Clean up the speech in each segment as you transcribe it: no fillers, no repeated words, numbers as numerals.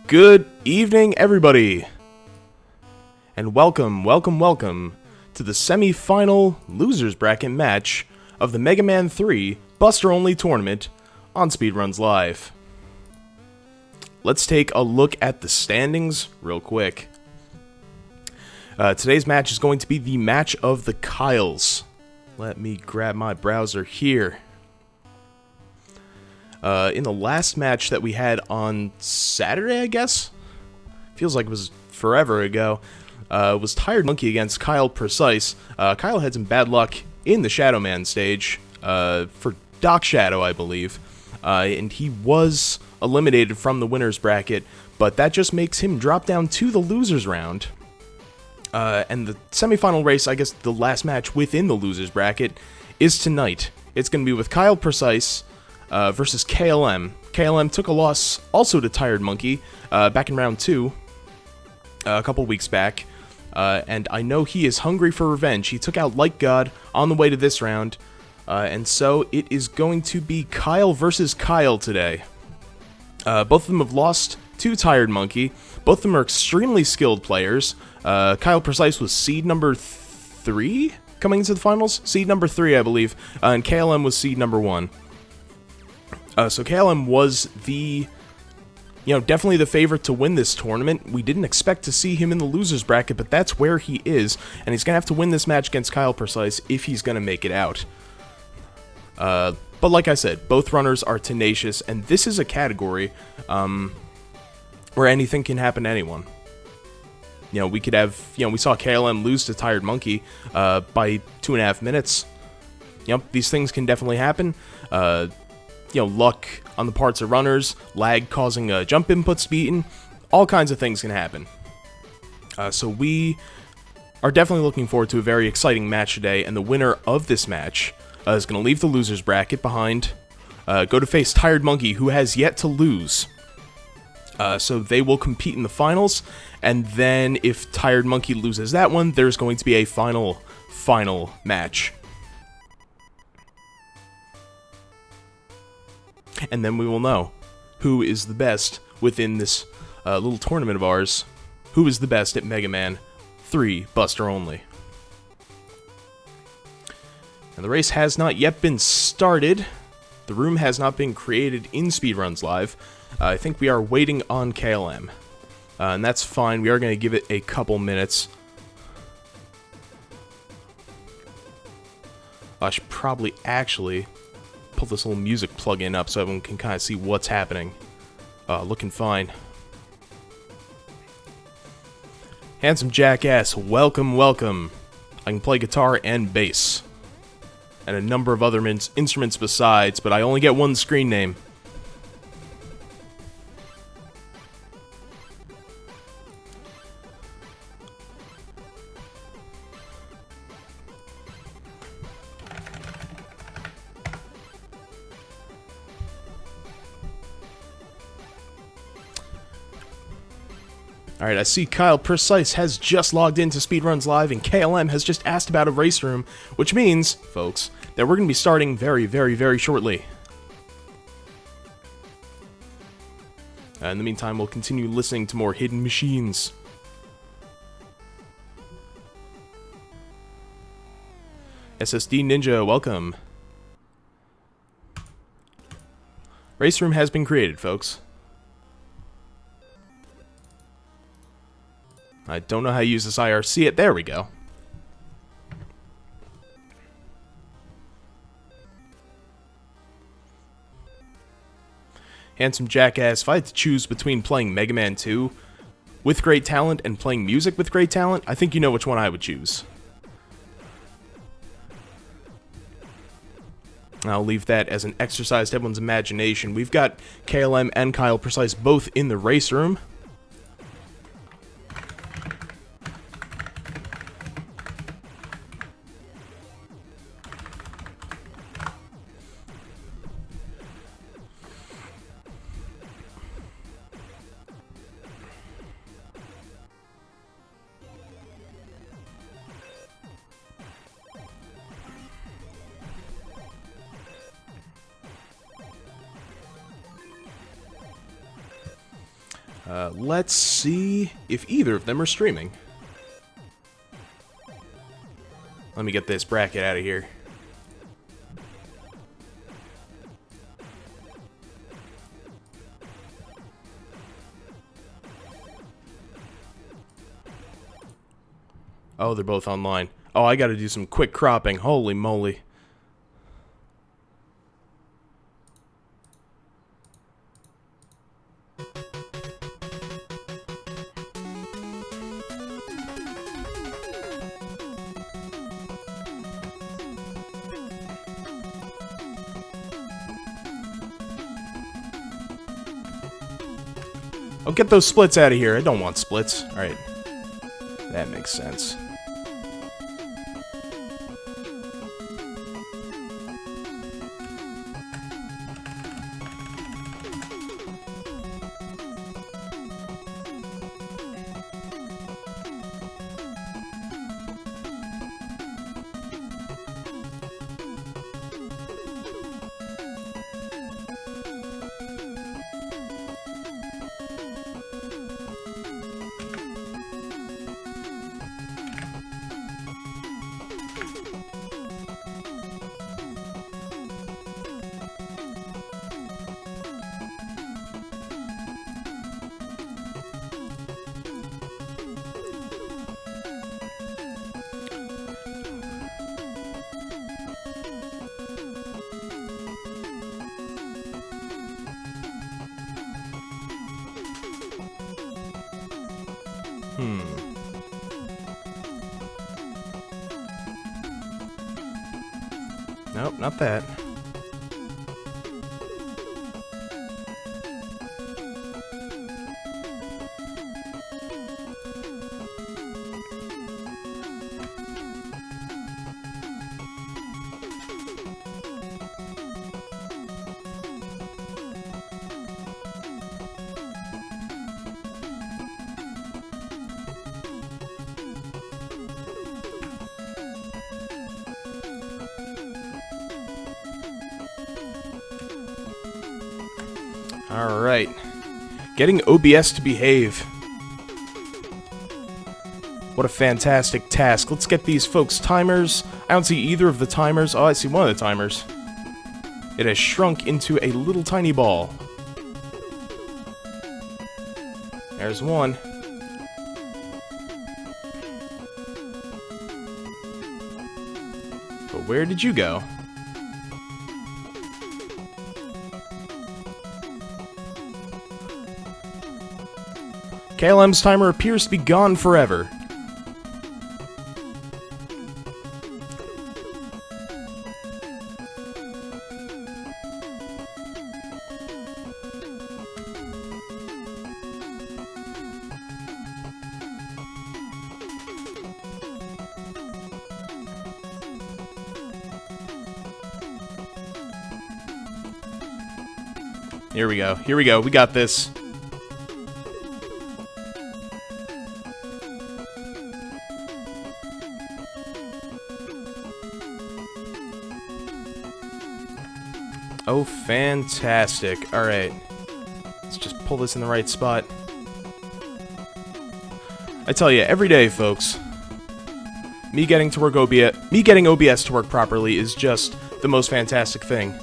Good evening, everybody, and welcome to the semi-final losers bracket match of the Mega Man 3 Buster Only tournament on Speedruns Live. Let's take a look at the standings real quick. Today's match is going to be the match of the Kyles. Let me grab my browser here. In the last match that we had on Saturday, I guess? Feels like it was forever ago. Was Tired Monkey against kyleprecise. Kyle had some bad luck in the Shadow Man stage for Doc Shadow, I believe. And he was eliminated from the winner's bracket, but that just makes him drop down to the losers round. And the semifinal race, I guess the last match within the losers bracket, is tonight. It's going to be with kyleprecise versus KLM. KLM took a loss also to Tired Monkey back in round 2, a couple weeks back. And I know he is hungry for revenge. He took out Light God on the way to this round. And so it is going to be Kyle versus Kyle today. Both of them have lost to Tired Monkey. Both of them are extremely skilled players. kyleprecise was seed number 3 coming into the finals. Seed number 3, I believe. And KLM was seed number 1. So KLM was definitely the favorite to win this tournament. We didn't expect to see him in the losers bracket, but that's where he is. And he's going to have to win this match against kyleprecise if he's going to make it out. But like I said, both runners are tenacious, and this is a category where anything can happen to anyone. We could have, we saw KLM lose to Tired Monkey by 2.5 minutes. These things can definitely happen. Luck on the parts of runners, lag causing jump inputs to be eaten, all kinds of things can happen. So we are definitely looking forward to a very exciting match today, and the winner of this match is going to leave the losers bracket behind, go to face Tired Monkey, who has yet to lose. So they will compete in the finals, and then if Tired Monkey loses that one, there's going to be a final match. And then we will know who is the best within this little tournament of ours. Who is the best at Mega Man 3 Buster Only. And the race has not yet been started. The room has not been created in Speedruns Live. I think we are waiting on KLM. And that's fine. We are going to give it a couple minutes. I should probably actually pull this little music plug-in up so everyone can kind of see what's happening. Looking fine. Handsome Jackass, welcome. I can play guitar and bass. And a number of other instruments besides, but I only get one screen name. Alright, I see kyleprecise has just logged into Speedruns Live, and KLM has just asked about a race room, which means, folks, that we're going to be starting very, very, very shortly. In the meantime, we'll continue listening to more hidden machines. SSD Ninja, welcome. Race room has been created, folks. I don't know how to use this IRC. There we go. Handsome Jackass, if I had to choose between playing Mega Man 2 with great talent and playing music with great talent, I think you know which one I would choose. I'll leave that as an exercise to everyone's imagination. We've got KLM and kyleprecise both in the race room. Let's see if either of them are streaming. Let me get this bracket out of here. Oh, they're both online. Oh, I gotta do some quick cropping. Holy moly. Oh, get those splits out of here. I don't want splits. Alright. That makes sense. Nope, not that. Alright. Getting OBS to behave. What a fantastic task. Let's get these folks timers. I don't see either of the timers. Oh, I see one of the timers. It has shrunk into a little tiny ball. There's one. But where did you go? KLM's timer appears to be gone forever. Here we go. Here we go. We got this. Oh, fantastic. Alright. Let's just pull this in the right spot. I tell you, every day, folks, me getting OBS to work properly is just the most fantastic thing.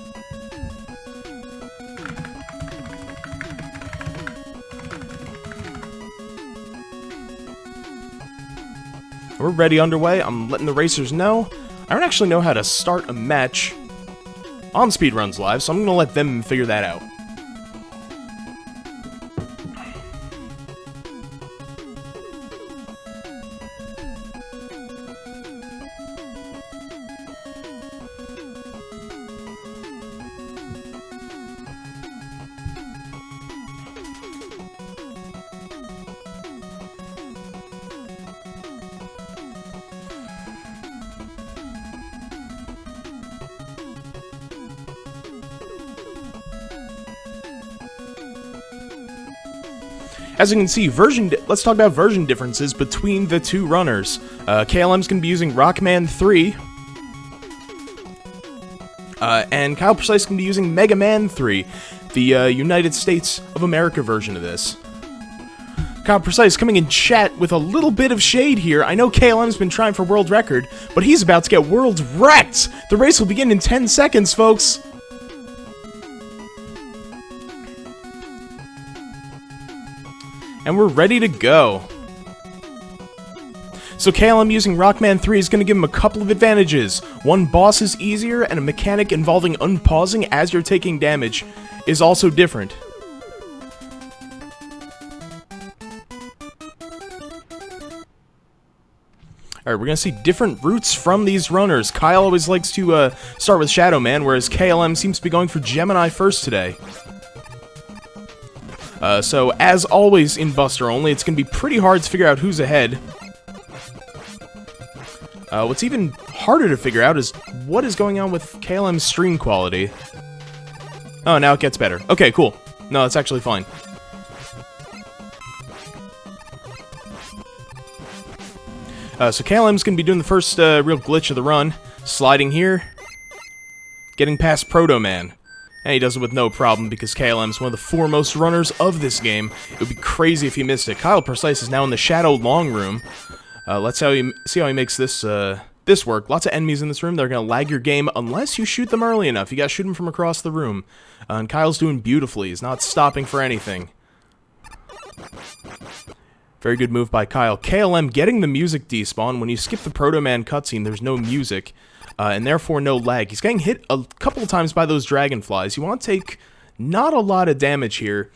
We're ready underway. I'm letting the racers know. I don't actually know how to start a match on Speedruns Live, so I'm going to let them figure that out. As you can see, let's talk about version differences between the two runners. KLM's going to be using Rockman 3, and kyleprecise is going to be using Mega Man 3, the United States of America version of this. Kyle Precise coming in chat with a little bit of shade here. I know KLM's been trying for world record, but he's about to get world wrecked. The race will begin in 10 seconds, folks. And we're ready to go. So KLM using Rockman 3 is going to give him a couple of advantages. One, boss is easier, and a mechanic involving unpausing as you're taking damage is also different. Alright, we're going to see different routes from these runners. Kyle always likes to start with Shadow Man, whereas KLM seems to be going for Gemini first today. So, as always in Buster Only, it's going to be pretty hard to figure out who's ahead. What's even harder to figure out is what is going on with KLM's stream quality. Oh, now it gets better. Okay, cool. No, it's actually fine. So KLM's going to be doing the first real glitch of the run. Sliding here. Getting past Proto Man. And he does it with no problem because KLM's one of the foremost runners of this game. It would be crazy if he missed it. Kyle Precise is now in the Shadow Long Room. Let's see how he makes this this work. Lots of enemies in this room. They're going to lag your game unless you shoot them early enough. You got to shoot them from across the room. And Kyle's doing beautifully. He's not stopping for anything. Very good move by Kyle. KLM getting the music despawn. When you skip the Proto Man cutscene, there's no music. And therefore no lag. He's getting hit a couple of times by those dragonflies. You want to take not a lot of damage here.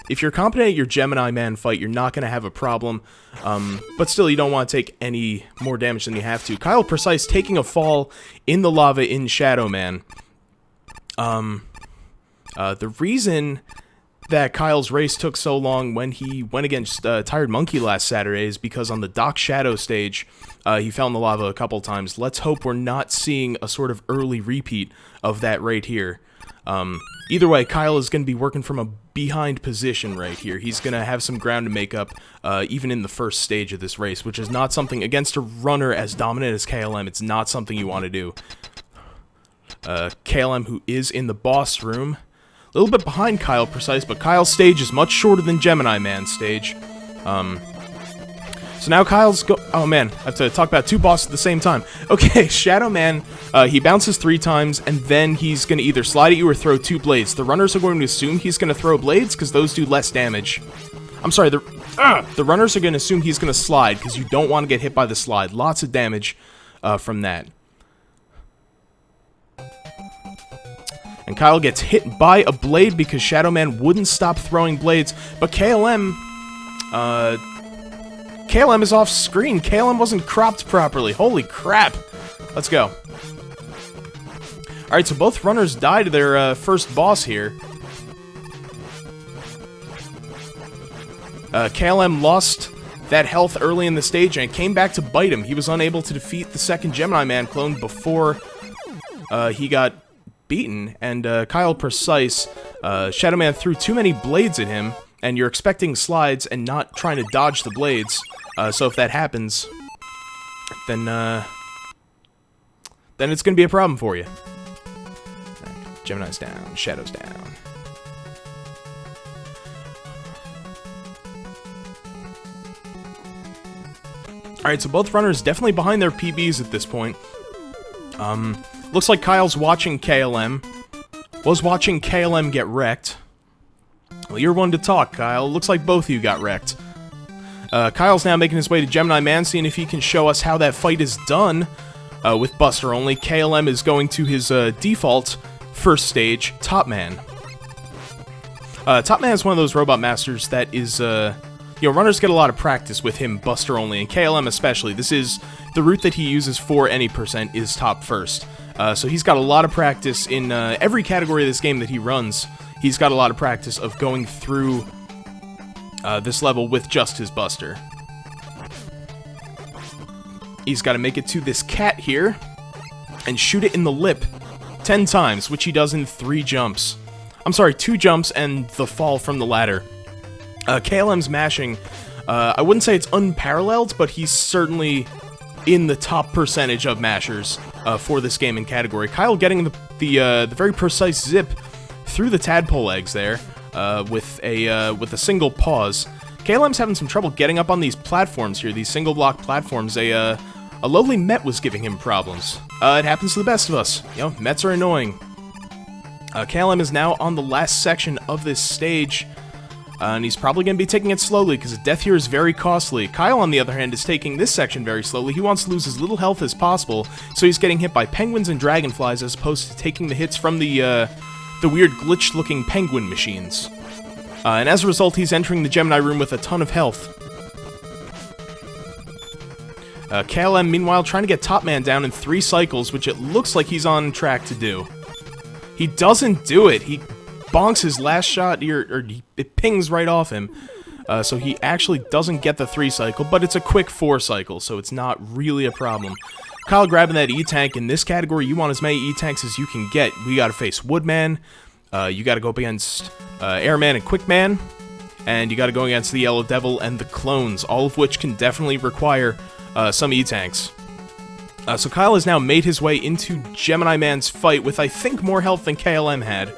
If you're competent at your Gemini Man fight, you're not going to have a problem. But still, you don't want to take any more damage than you have to. Kyle Precise taking a fall in the lava in Shadow Man. The reason that Kyle's race took so long when he went against Tired Monkey last Saturday is because on the Doc Shadow stage, he fell in the lava a couple times. Let's hope we're not seeing a sort of early repeat of that right here. Either way, Kyle is going to be working from a behind position right here. He's going to have some ground to make up, even in the first stage of this race, which is not something, against a runner as dominant as KLM, it's not something you want to do. KLM, who is in the boss room, a little bit behind Kyle Precise, but Kyle's stage is much shorter than Gemini Man's stage. So now Kyle's oh man, I have to talk about two bosses at the same time. Okay, Shadow Man, he bounces 3 times, and then he's going to either slide at you or throw 2 blades. The runners are going to assume he's going to throw blades, because those do less damage. I'm sorry, the runners are going to assume he's going to slide, because you don't want to get hit by the slide. Lots of damage from that. And Kyle gets hit by a blade because Shadow Man wouldn't stop throwing blades, but KLM is off screen. KLM wasn't cropped properly. Holy crap. Let's go. Alright, so both runners died to their first boss here. KLM lost that health early in the stage and it came back to bite him. He was unable to defeat the second Gemini Man clone before he got beaten. And Kyle Precise, Shadow Man threw too many blades at him, and you're expecting slides and not trying to dodge the blades. So if that happens, then it's going to be a problem for you. Gemini's down, Shadow's down. Alright, so both runners definitely behind their PBs at this point. Looks like Kyle's watching KLM. Was watching KLM get wrecked. Well, you're one to talk, Kyle. Looks like both of you got wrecked. Kyle's now making his way to Gemini Man, seeing if he can show us how that fight is done with Buster Only. KLM is going to his default first stage, Top Man. Top Man is one of those robot masters that is, runners get a lot of practice with him, Buster Only, and KLM especially. This is the route that he uses for any percent is top first. So he's got a lot of practice in every category of this game that he runs. He's got a lot of practice of going through this level with just his Buster. He's got to make it to this cat here and shoot it in the lip 10 times, which he does in 3 jumps. I'm sorry, 2 jumps and the fall from the ladder. KLM's mashing, I wouldn't say it's unparalleled, but he's certainly in the top percentage of mashers for this game and category. Kyle getting the very precise zip through the tadpole eggs there with a single pause. KLM's having some trouble getting up on these platforms here, these single block platforms. A lowly Met was giving him problems. It happens to the best of us. You know, Mets are annoying. KLM is now on the last section of this stage, and he's probably going to be taking it slowly because death here is very costly. Kyle, on the other hand, is taking this section very slowly. He wants to lose as little health as possible, so he's getting hit by penguins and dragonflies as opposed to taking the hits from the weird glitch-looking penguin machines. And as a result, he's entering the Gemini room with a ton of health. KLM, meanwhile, trying to get Top Man down in 3 cycles, which it looks like he's on track to do. He doesn't do it. He bonks his last shot, it pings right off him. So he actually doesn't get the 3 cycle, but it's a quick 4 cycle, so it's not really a problem. Kyle grabbing that E-Tank. In this category, you want as many E-Tanks as you can get. We gotta face Woodman, you gotta go up against Airman and Quickman, and you gotta go against the Yellow Devil and the clones, all of which can definitely require some E-Tanks. So Kyle has now made his way into Gemini Man's fight with, I think, more health than KLM had.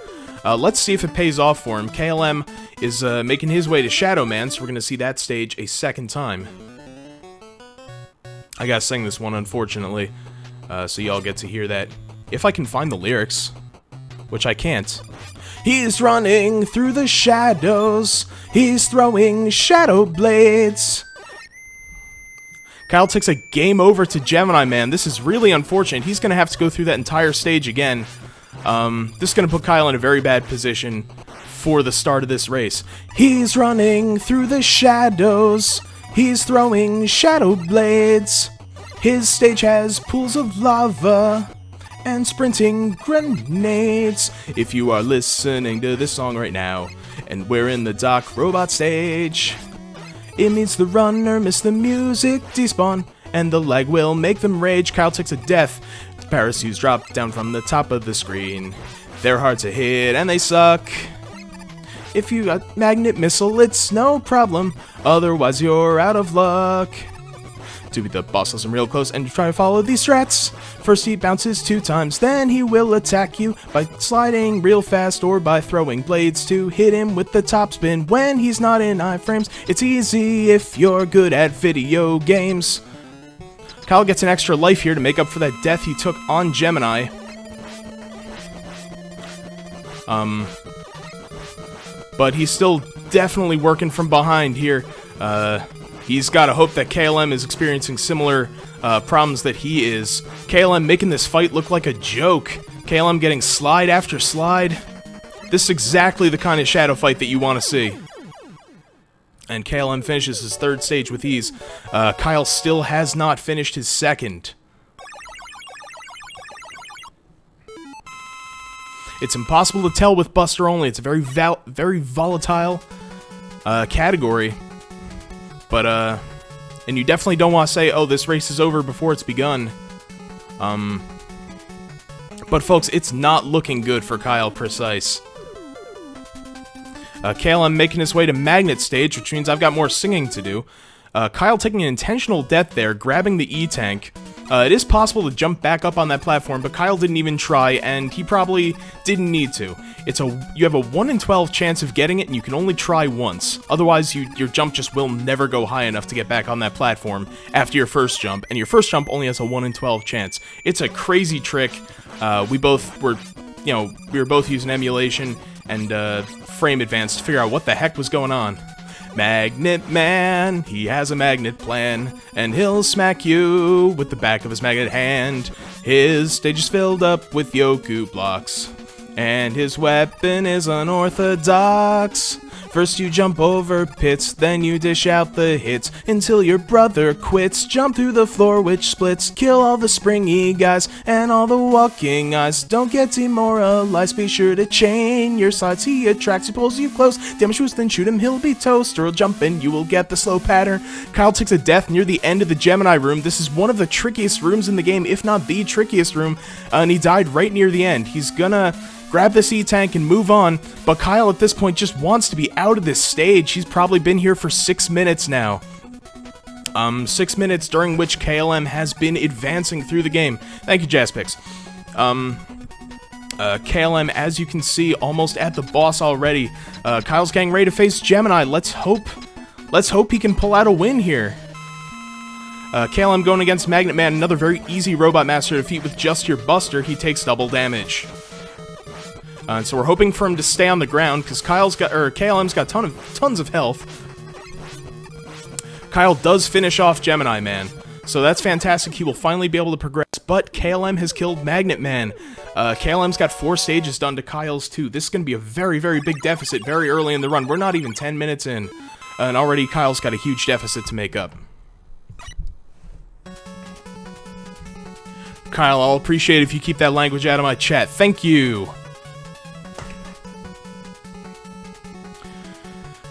Let's see if it pays off for him. KLM is making his way to Shadow Man, so we're going to see that stage a second time. I gotta sing this one, unfortunately, so y'all get to hear that. If I can find the lyrics, which I can't. He's running through the shadows, he's throwing shadow blades. Kyle takes a game over to Gemini Man. This is really unfortunate. He's going to have to go through that entire stage again. This is going to put Kyle in a very bad position for the start of this race. He's running through the shadows. He's throwing shadow blades. His stage has pools of lava and sprinting grenades. If you are listening to this song right now, and we're in the Doc Robot stage, it means the runner missed the music despawn, and the lag will make them rage. Kyle takes a death. Parachutes drop down from the top of the screen. They're hard to hit, and they suck. If you got magnet missile, it's no problem. Otherwise, you're out of luck. To beat the boss, listen real close and try to follow these strats. First he bounces 2 times, then he will attack you by sliding real fast or by throwing blades to hit him with the top spin when he's not in iframes. It's easy if you're good at video games. Kyle gets an extra life here to make up for that death he took on Gemini. But he's still definitely working from behind here. He's got to hope that KLM is experiencing similar problems that he is. KLM making this fight look like a joke. KLM getting slide after slide. This is exactly the kind of shadow fight that you want to see. And KLM finishes his 3rd stage with ease. Kyle still has not finished his 2nd. It's impossible to tell with Buster only. It's a very volatile category. But, and you definitely don't want to say, oh, this race is over before it's begun. But folks, it's not looking good for KLeprecise. KLM making his way to Magnet stage, which means I've got more singing to do. Kyle taking an intentional death there, grabbing the E-Tank. It is possible to jump back up on that platform, but Kyle didn't even try, and he probably didn't need to. You have a 1 in 12 chance of getting it, and you can only try once. Otherwise, your jump just will never go high enough to get back on that platform after your first jump, and your first jump only has a 1 in 12 chance. It's a crazy trick. We were both using emulation and frame advance to figure out what the heck was going on. Magnet Man, he has a magnet plan, and he'll smack you with the back of his magnet hand. His stage is filled up with Yoku blocks, and his weapon is unorthodox. First you jump over pits, then you dish out the hits until your brother quits. Jump through the floor which splits, kill all the springy guys and all the walking eyes. Don't get demoralized, be sure to chain your sides. He attracts, he pulls you close, damage boost, then shoot him, he'll be toast. Or he'll jump in, you will get the slow pattern. Kyle takes a death near the end of the Gemini room. This is one of the trickiest rooms in the game, if not the trickiest room, and he died right near the end. He's gonna grab this E-Tank and move on, but Kyle at this point just wants to be out of this stage. He's probably been here for 6 minutes now. 6 minutes during which KLM has been advancing through the game. Thank you, Jaspix. KLM, as you can see, almost at the boss already. Kyle's getting ready to face Gemini. Let's hope Let's hope he can pull out a win here. KLM going against Magnet Man, another very easy Robot Master to defeat with just your Buster. He takes double damage. So we're hoping for him to stay on the ground, because KLM's got tons of health. Kyle does finish off Gemini Man, so that's fantastic. He will finally be able to progress, but KLM has killed Magnet Man. KLM's got 4 stages done to Kyle's 2. This is going to be a very, very big deficit very early in the run. We're not even 10 minutes in, and already Kyle's got a huge deficit to make up. Kyle, I'll appreciate it if you keep that language out of my chat. Thank you.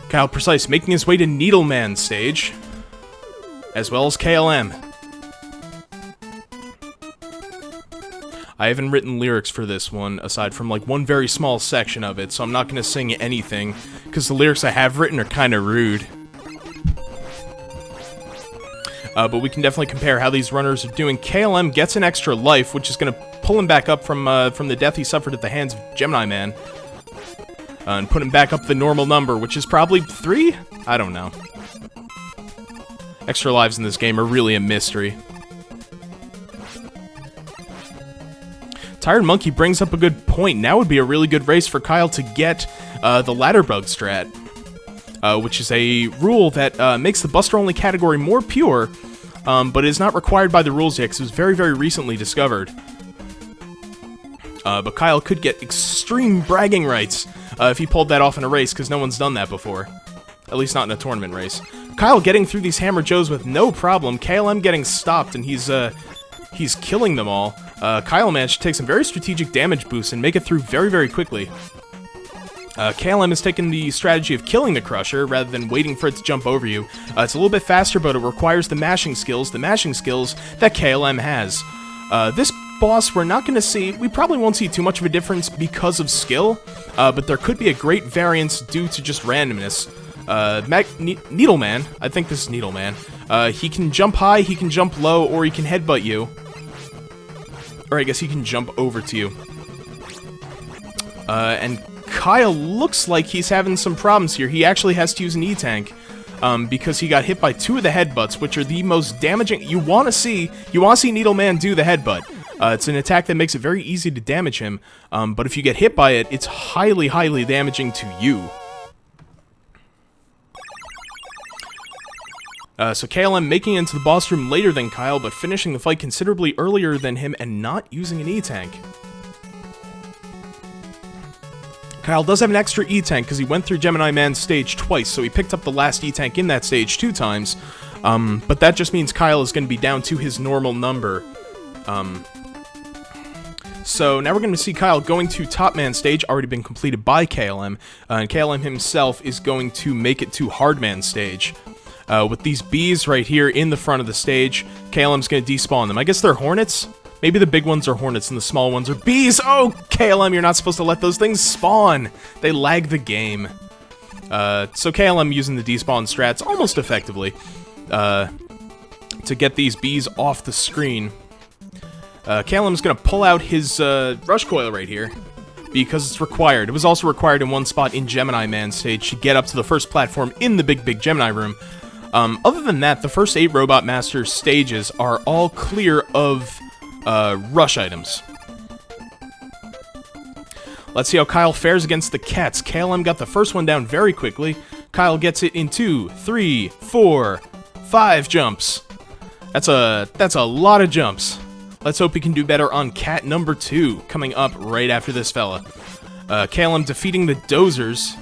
Kyleprecise making his way to Needleman stage, as well as KLM. I haven't written lyrics for this one, aside from like one very small section of it, so I'm not going to sing anything, because the lyrics I have written are kind of rude. But we can definitely compare how these runners are doing. KLM gets an extra life, which is going to pull him back up from the death he suffered at the hands of Gemini Man. And put him back up the normal number, which is probably 3? I don't know. Extra lives in this game are really a mystery. Tired Monkey brings up a good point. Now would be a really good race for Kyle to get the ladder bug strat. Which is a rule that makes the Buster-only category more pure, but is not required by the rules yet, because it was very, very recently discovered. But Kyle could get extreme bragging rights if he pulled that off in a race, because no one's done that before. At least not in a tournament race. Kyle getting through these Hammer Joes with no problem. KLM getting stopped, and he's killing them all. Kyle managed to take some very strategic damage boosts and make it through very, very quickly. KLM has taken the strategy of killing the Crusher rather than waiting for it to jump over you. It's a little bit faster, but it requires the mashing skills that KLM has. This boss we're not going to see, we probably won't see too much of a difference because of skill, but there could be a great variance due to just randomness. Needleman, I think this is Needleman, he can jump high, he can jump low, or he can headbutt you. Or I guess he can jump over to you. And Kyle looks like he's having some problems here. He actually has to use an E-Tank, because he got hit by 2 of the headbutts, which are the most damaging. You want to see Needleman do the headbutt. It's an attack that makes it very easy to damage him, but if you get hit by it, it's highly, highly damaging to you. So KLM making it into the boss room later than Kyle, but finishing the fight considerably earlier than him and not using an E-Tank. Kyle does have an extra E-Tank because he went through Gemini Man's stage twice, so he picked up the last E-Tank in that stage 2 times. But that just means Kyle is going to be down to his normal number. So now we're going to see Kyle going to Top Man stage, already been completed by KLM, and KLM himself is going to make it to Hard Man stage. With these bees right here in the front of the stage, KLM's going to despawn them. I guess they're hornets? Maybe the big ones are hornets and the small ones are bees. Oh, KLM, you're not supposed to let those things spawn. They lag the game. So KLM using the despawn strats almost effectively to get these bees off the screen. KLM's going to pull out his rush coil right here because it's required. It was also required in one spot in Gemini Man stage to get up to the first platform in the big Gemini room. Other than that, the first 8 Robot Master stages are all clear of rush items. Let's see how Kyle fares against the cats. KLM got the first one down very quickly. Kyle gets it in 2, 3, 4, 5 jumps. That's a lot of jumps. Let's hope he can do better on cat number 2, coming up right after this fella. KLM defeating the Dozers.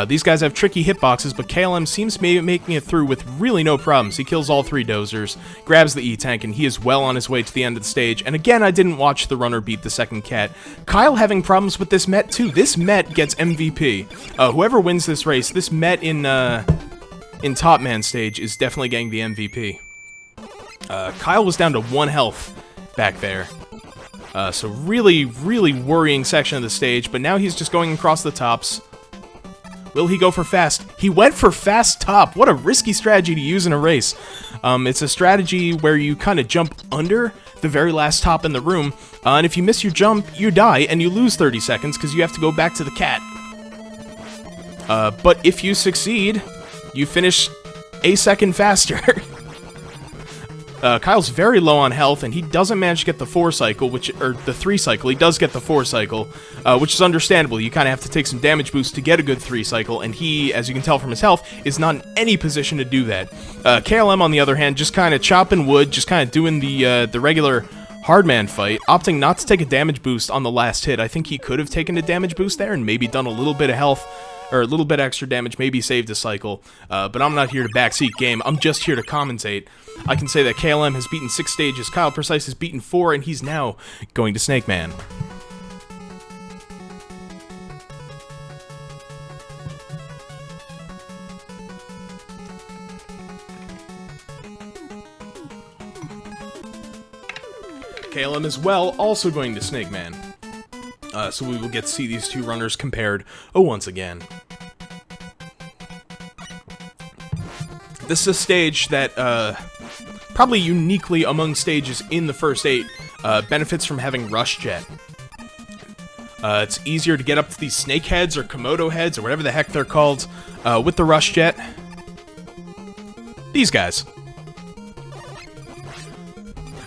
These guys have tricky hitboxes, but KLM seems to be making it through with really no problems. He kills all 3 Dozers, grabs the E-Tank, and he is well on his way to the end of the stage. And again, I didn't watch the runner beat the second cat. Kyle having problems with this Met too. This Met gets MVP. Whoever wins this race, this Met in Top Man stage is definitely getting the MVP. Kyle was down to 1 health back there. So really, really worrying section of the stage, but now he's just going across the tops. Will he go for fast? He went for fast top. What a risky strategy to use in a race. It's a strategy where you kind of jump under the very last top in the room, and if you miss your jump, you die, and you lose 30 seconds because you have to go back to the cat. But if you succeed, you finish a second faster. Kyle's very low on health, and he doesn't manage to get the 4 cycle, or the 3 cycle. He does get the 4 cycle, which is understandable. You kind of have to take some damage boost to get a good 3 cycle, and he, as you can tell from his health, is not in any position to do that. KLM, on the other hand, just kind of chopping wood, just kind of doing the regular hardman fight, opting not to take a damage boost on the last hit. I think he could have taken a damage boost there and maybe done a little bit of health, or a little bit extra damage, maybe saved a cycle, but I'm not here to backseat game, I'm just here to commentate. I can say that KLM has beaten 6 stages, kyleprecise has beaten 4, and he's now going to Snake Man. KLM as well, also going to Snake Man. So we will get to see these two runners compared once again. This is a stage that, probably uniquely among stages in the first 8, benefits from having Rush Jet. It's easier to get up to these snake heads or Komodo heads or whatever the heck they're called with the Rush Jet. These guys.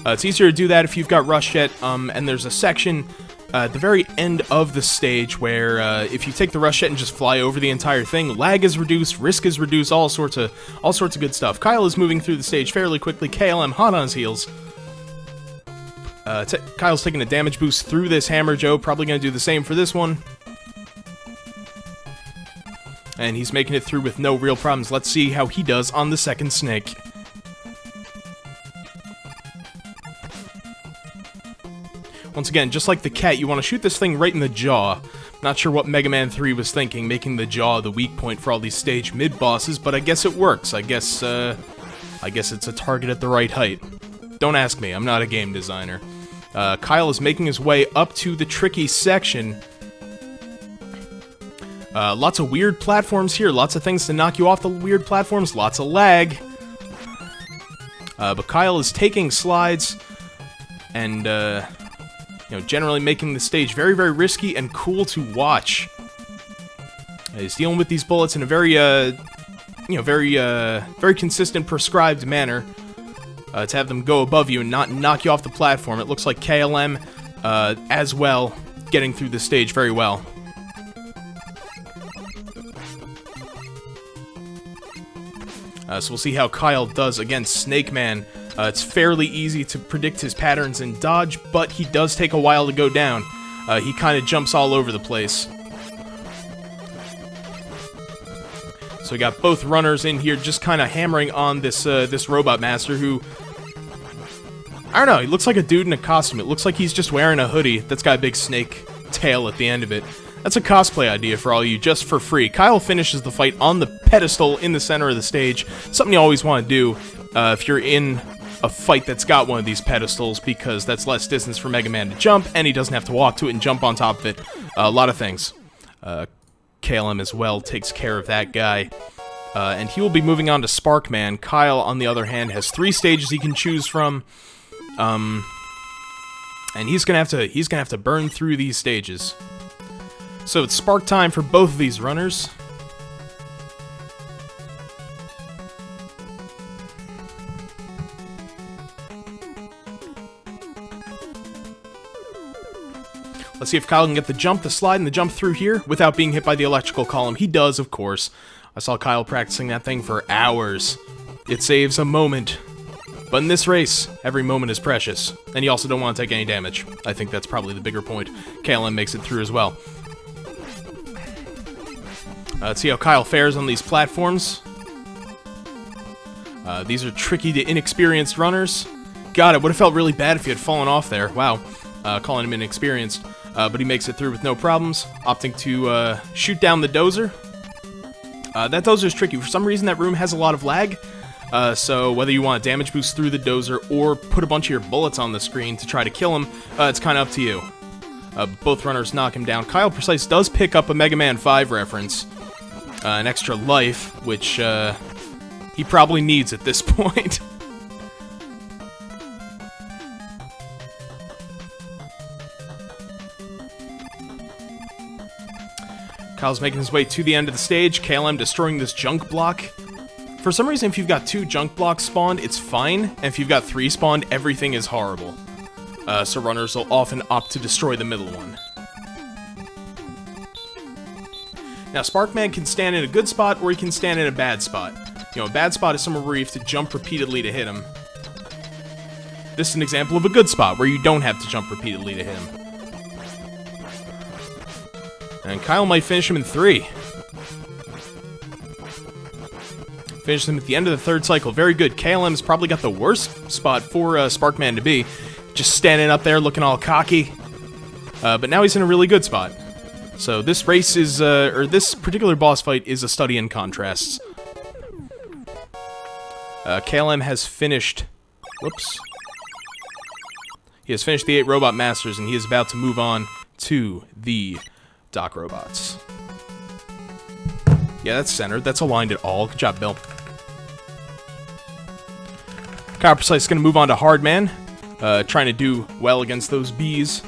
It's easier to do that if you've got Rush Jet, and there's a section at the very end of the stage where if you take the Rush Jet and just fly over the entire thing, lag is reduced, risk is reduced, all sorts of good stuff. Kyle is moving through the stage fairly quickly, KLM hot on his heels. Kyle's taking a damage boost through this Hammer Joe, probably going to do the same for this one. And he's making it through with no real problems. Let's see how he does on the second snake. Once again, just like the cat, you want to shoot this thing right in the jaw. Not sure what Mega Man 3 was thinking, making the jaw the weak point for all these stage mid-bosses, but I guess it works. I guess it's a target at the right height. Don't ask me, I'm not a game designer. Kyle is making his way up to the tricky section. Lots of weird platforms here, lots of things to knock you off the weird platforms, lots of lag. But Kyle is taking slides, and, you know, generally making the stage very, very risky and cool to watch. He's dealing with these bullets in a very, very consistent, prescribed manner to have them go above you and not knock you off the platform. It looks like KLM, as well, getting through the stage very well. So we'll see how Kyle does against Snake Man. It's fairly easy to predict his patterns and dodge, but he does take a while to go down. He kind of jumps all over the place. So we got both runners in here just kind of hammering on this this Robot Master who, I don't know, he looks like a dude in a costume. It looks like he's just wearing a hoodie that's got a big snake tail at the end of it. That's a cosplay idea for all of you, just for free. Kyle finishes the fight on the pedestal in the center of the stage. Something you always want to do if you're in a fight that's got one of these pedestals, because that's less distance for Mega Man to jump, and he doesn't have to walk to it and jump on top of it. A lot of things. KLM as well takes care of that guy. And he will be moving on to Spark Man. Kyle, on the other hand, has 3 stages he can choose from. And he's gonna have to burn through these stages. So it's Spark time for both of these runners. Let's see if Kyle can get the jump, the slide, and the jump through here without being hit by the electrical column. He does, of course. I saw Kyle practicing that thing for hours. It saves a moment. But in this race, every moment is precious. And you also don't want to take any damage. I think that's probably the bigger point. KLM makes it through as well. Let's see how Kyle fares on these platforms. These are tricky to inexperienced runners. God, it would have felt really bad if he had fallen off there. Wow. Calling him inexperienced. But he makes it through with no problems, opting to shoot down the dozer. That dozer is tricky. For some reason, that room has a lot of lag. So whether you want a damage boost through the dozer or put a bunch of your bullets on the screen to try to kill him, it's kind of up to you. Both runners knock him down. kyleprecise does pick up a Mega Man 5 reference. An extra life, which he probably needs at this point. Kyle's making his way to the end of the stage. KLM destroying this junk block. For some reason, if you've got 2 junk blocks spawned, it's fine, and if you've got 3 spawned, everything is horrible. So runners will often opt to destroy the middle one. Now, Sparkman can stand in a good spot, or he can stand in a bad spot. You know, a bad spot is somewhere where you have to jump repeatedly to hit him. This is an example of a good spot, where you don't have to jump repeatedly to hit him. And Kyle might finish him in 3. Finish him at the end of the 3rd cycle. Very good. KLM's probably got the worst spot for Sparkman to be. Just standing up there looking all cocky. But now he's in a really good spot. So this race is, or this particular boss fight is a study in contrasts. KLM has finished... Whoops. He has finished the 8 Robot Masters, and he is about to move on to the Dock Robots. Yeah, that's centered. That's aligned at all. Good job, Bill. kyleprecise is going to move on to Hardman, trying to do well against those bees.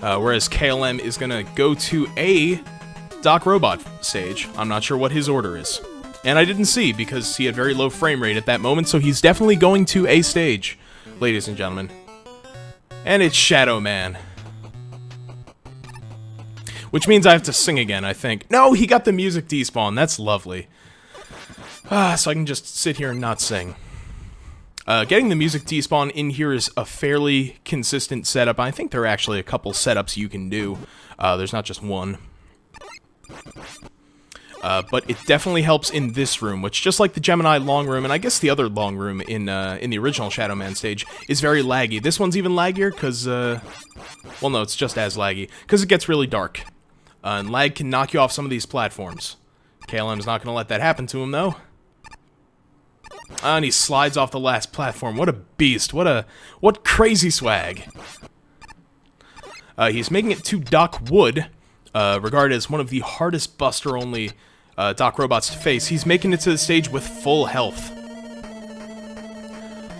Whereas KLM is going to go to a Dock Robot stage. I'm not sure what his order is. And I didn't see, because he had very low frame rate at that moment, so he's definitely going to a stage, ladies and gentlemen. And it's Shadow Man. Which means I have to sing again, I think. No, he got the music despawn. That's lovely. So I can just sit here and not sing. Getting the music despawn in here is a fairly consistent setup. I think there are actually a couple setups you can do. There's not just one. But it definitely helps in this room, which, just like the Gemini long room, and I guess the other long room in the original Shadow Man stage, is very laggy. This one's even laggier because, well, no, it's just as laggy, because it gets really dark. And lag can knock you off some of these platforms. KLM's not going to let that happen to him, though. And he slides off the last platform. What a beast. What crazy swag. He's making it to Dock Wood, regarded as one of the hardest Buster-only Dock Robots to face. He's making it to the stage with full health.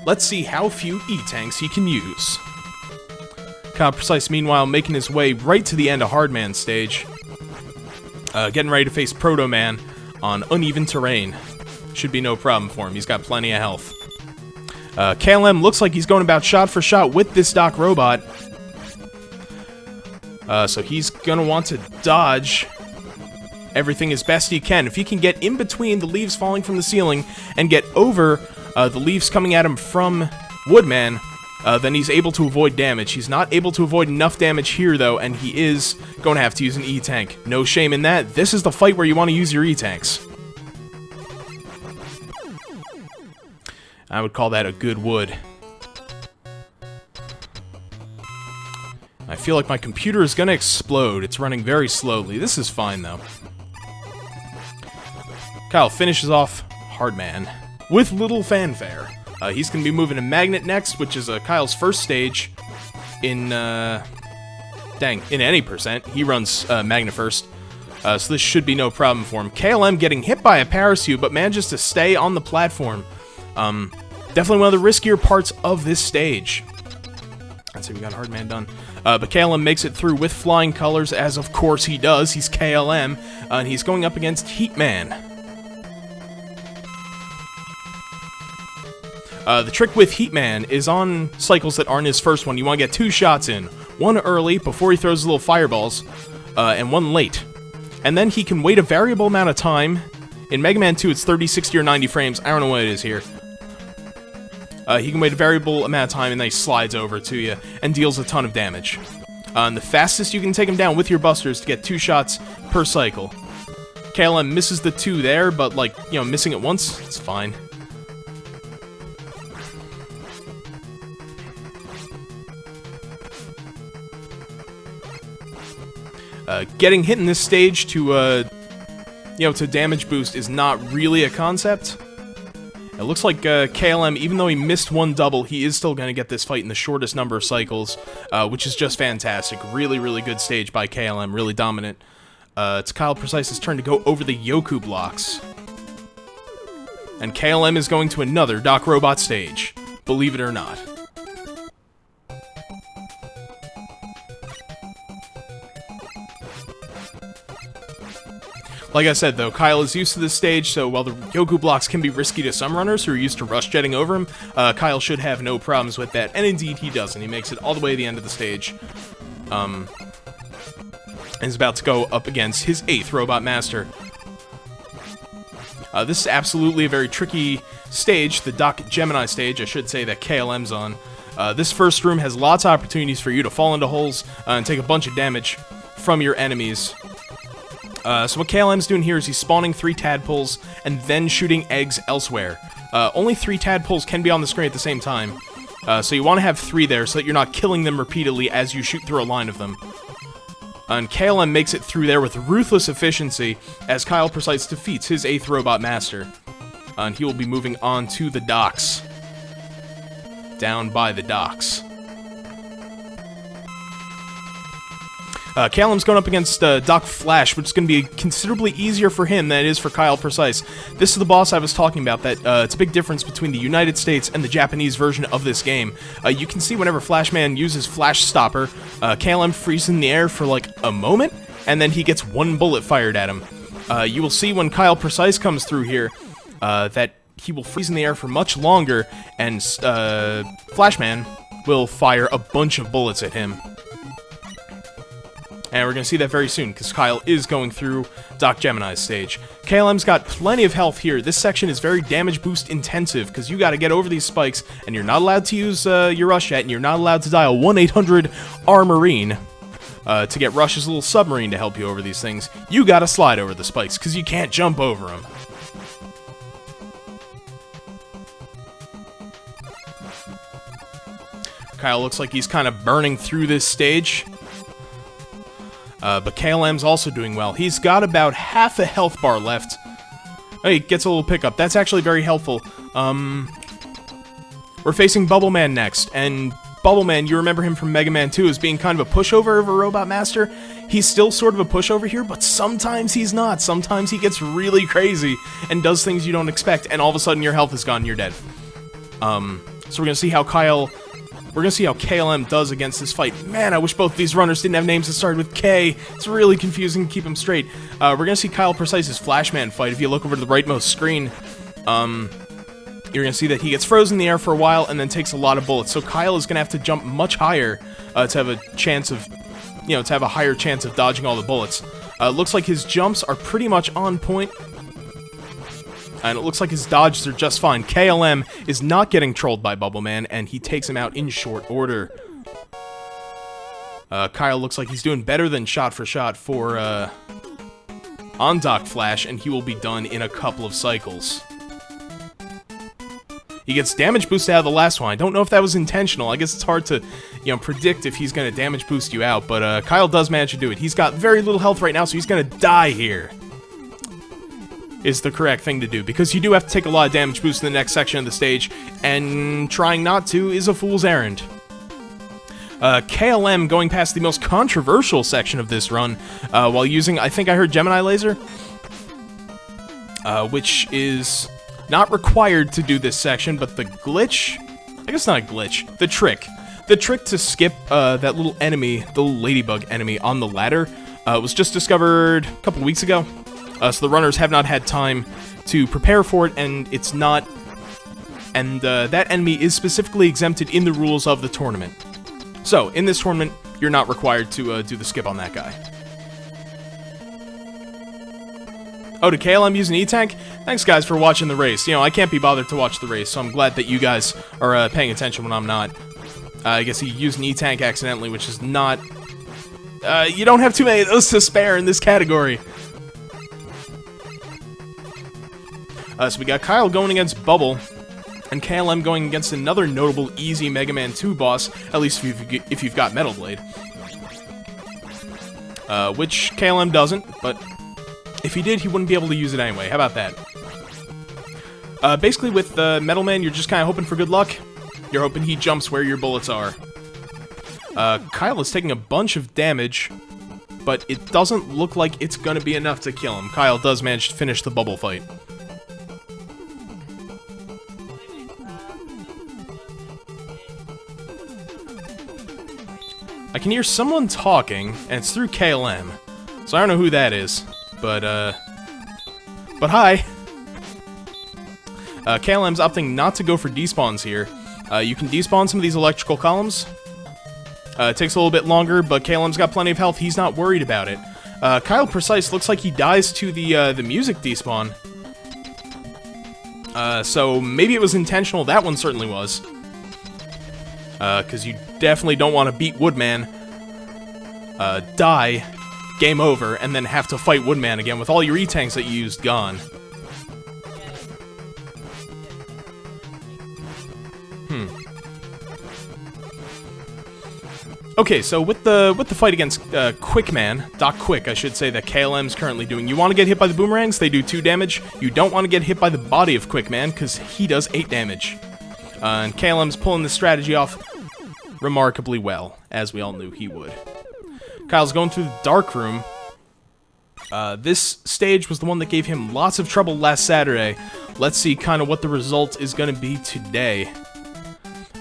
Let's see how few E-Tanks he can use. kyleprecise, meanwhile, making his way right to the end of Hardman's stage. Getting ready to face Proto Man on uneven terrain. Should be no problem for him. He's got plenty of health. KLM looks like he's going about shot for shot with this Dock Robot. So he's going to want to dodge everything as best he can. If he can get in between the leaves falling from the ceiling and get over the leaves coming at him from Woodman, then he's able to avoid damage. He's not able to avoid enough damage here, though, and he is going to have to use an E-Tank. No shame in that. This is the fight where you want to use your E-Tanks. I would call that a good wood. I feel like my computer is going to explode. It's running very slowly. This is fine, though. Kyle finishes off Hardman with little fanfare. He's going to be moving to Magnet next, which is Kyle's first stage in, in any percent. He runs Magnet first, so this should be no problem for him. KLM getting hit by a parachute, but manages to stay on the platform. Definitely one of the riskier parts of this stage. I'd say we got Hardman done. But KLM makes it through with flying colors, as of course he does. He's KLM, and he's going up against Heatman. The trick with Heatman is on cycles that aren't his first one. You want to get 2 shots in. One early, before he throws his little fireballs, and one late. And then he can wait a variable amount of time. In Mega Man 2, it's 30, 60, or 90 frames. I don't know what it is here. He can wait a variable amount of time, and then he slides over to you and deals a ton of damage. And the fastest you can take him down with your busters to get 2 shots per cycle. KLM misses the 2 there, but, like, you know, missing it once, it's fine. Getting hit in this stage to, you know, to damage boost is not really a concept. It looks like KLM, even though he missed 1 double, he is still going to get this fight in the shortest number of cycles, which is just fantastic. Really, really good stage by KLM, really dominant. It's kyleprecise's turn to go over the Yoku blocks. And KLM is going to another Dock Robot stage, believe it or not. Like I said, though, Kyle is used to this stage, so while the Yoku blocks can be risky to some runners who are used to rush jetting over him, Kyle should have no problems with that, and indeed he doesn't. He makes it all the way to the end of the stage, and is about to go up against his 8th Robot Master. This is absolutely a very tricky stage, the Doc Gemini stage, I should say, that KLM's on. This first room has lots of opportunities for you to fall into holes and take a bunch of damage from your enemies. So what KLM's doing here is he's spawning 3 tadpoles and then shooting eggs elsewhere. Only 3 tadpoles can be on the screen at the same time, so you want to have 3 there so that you're not killing them repeatedly as you shoot through a line of them. And KLM makes it through there with ruthless efficiency as kyleprecise defeats his 8th Robot Master. And he will be moving on to the docks. Down by the docks. KLM's going up against Doc Flash, which is going to be considerably easier for him than it is for kyleprecise. This is the boss I was talking about, that it's a big difference between the United States and the Japanese version of this game. You can see whenever Flashman uses Flash Stopper, KLM freezes in the air for like a moment, and then he gets 1 bullet fired at him. You will see when kyleprecise comes through here, that he will freeze in the air for much longer, and Flashman will fire a bunch of bullets at him. And we're going to see that very soon, because Kyle is going through Doc Gemini's stage. KLM's got plenty of health here. This section is very damage boost intensive, because you got to get over these spikes, and you're not allowed to use your rush jet, and you're not allowed to dial 1-800-R-Marine to get Rush's little submarine to help you over these things. You got to slide over the spikes, because you can't jump over them. Kyle looks like he's kind of burning through this stage. But KLM's also doing well. He's got about half a health bar left. Oh, he gets a little pickup. That's actually very helpful. We're facing Bubble Man next, and Bubble Man, you remember him from Mega Man 2 as being kind of a pushover of a Robot Master. He's still sort of a pushover here, but sometimes he's not. Sometimes he gets really crazy and does things you don't expect, and all of a sudden your health is gone and you're dead. So we're gonna see how KLM does against this fight. Man, I wish both of these runners didn't have names that started with K. It's really confusing to keep them straight. We're going to see kyleprecise's Flashman fight. If you look over to the rightmost screen, you're going to see that he gets frozen in the air for a while and then takes a lot of bullets. So Kyle is going to have to jump much higher to have a chance of, to have a higher chance of dodging all the bullets. Looks like his jumps are pretty much on point. And it looks like his dodges are just fine. KLM is not getting trolled by Bubble Man, and he takes him out in short order. Kyle looks like he's doing better than shot for shot for, on Doc Flash, and he will be done in a couple of cycles. He gets damage boosted out of the last one. I don't know if that was intentional. I guess it's hard to, predict if he's going to damage boost you out, but Kyle does manage to do it. He's got very little health right now, so he's going to die here. Is the correct thing to do, because you do have to take a lot of damage boost in the next section of the stage, and trying not to is a fool's errand. KLM going past the most controversial section of this run, while using, I think I heard Gemini Laser, which is not required to do this section, but the glitch, I guess not a glitch, the trick to skip that little enemy, the little ladybug enemy on the ladder, was just discovered a couple weeks ago. So the runners have not had time to prepare for it, and it's not... And that enemy is specifically exempted in the rules of the tournament. So, in this tournament, you're not required to do the skip on that guy. Oh, did KLM use an E-Tank? Thanks, guys, for watching the race. I can't be bothered to watch the race, so I'm glad that you guys are paying attention when I'm not. I guess he used an E-Tank accidentally, which is not... you don't have too many of those to spare in this category. So we got Kyle going against Bubble, and KLM going against another notable easy Mega Man 2 boss, at least if you've got Metal Blade. Which KLM doesn't, but if he did, he wouldn't be able to use it anyway. How about that? Basically, with Metal Man, you're just kind of hoping for good luck. You're hoping he jumps where your bullets are. Kyle is taking a bunch of damage, but it doesn't look like it's going to be enough to kill him. Kyle does manage to finish the bubble fight. I can hear someone talking, and it's through KLM. So I don't know who that is, but, But hi! KLM's opting not to go for despawns here. You can despawn some of these electrical columns. It takes a little bit longer, but KLM's got plenty of health. He's not worried about it. kyleprecise looks like he dies to the music despawn. So maybe it was intentional. That one certainly was. Because you definitely don't want to beat Woodman, die, game over, and then have to fight Woodman again with all your E-tanks that you used gone. Okay, so with the fight against Quickman, Doc Quick, I should say, that KLM's currently doing, you want to get hit by the boomerangs, they do 2 damage. You don't want to get hit by the body of Quickman, because he does 8 damage. And KLM's pulling the strategy off remarkably well, as we all knew he would. Kyle's going through the dark room. This stage was the one that gave him lots of trouble last Saturday. Let's see kind of what the result is going to be today.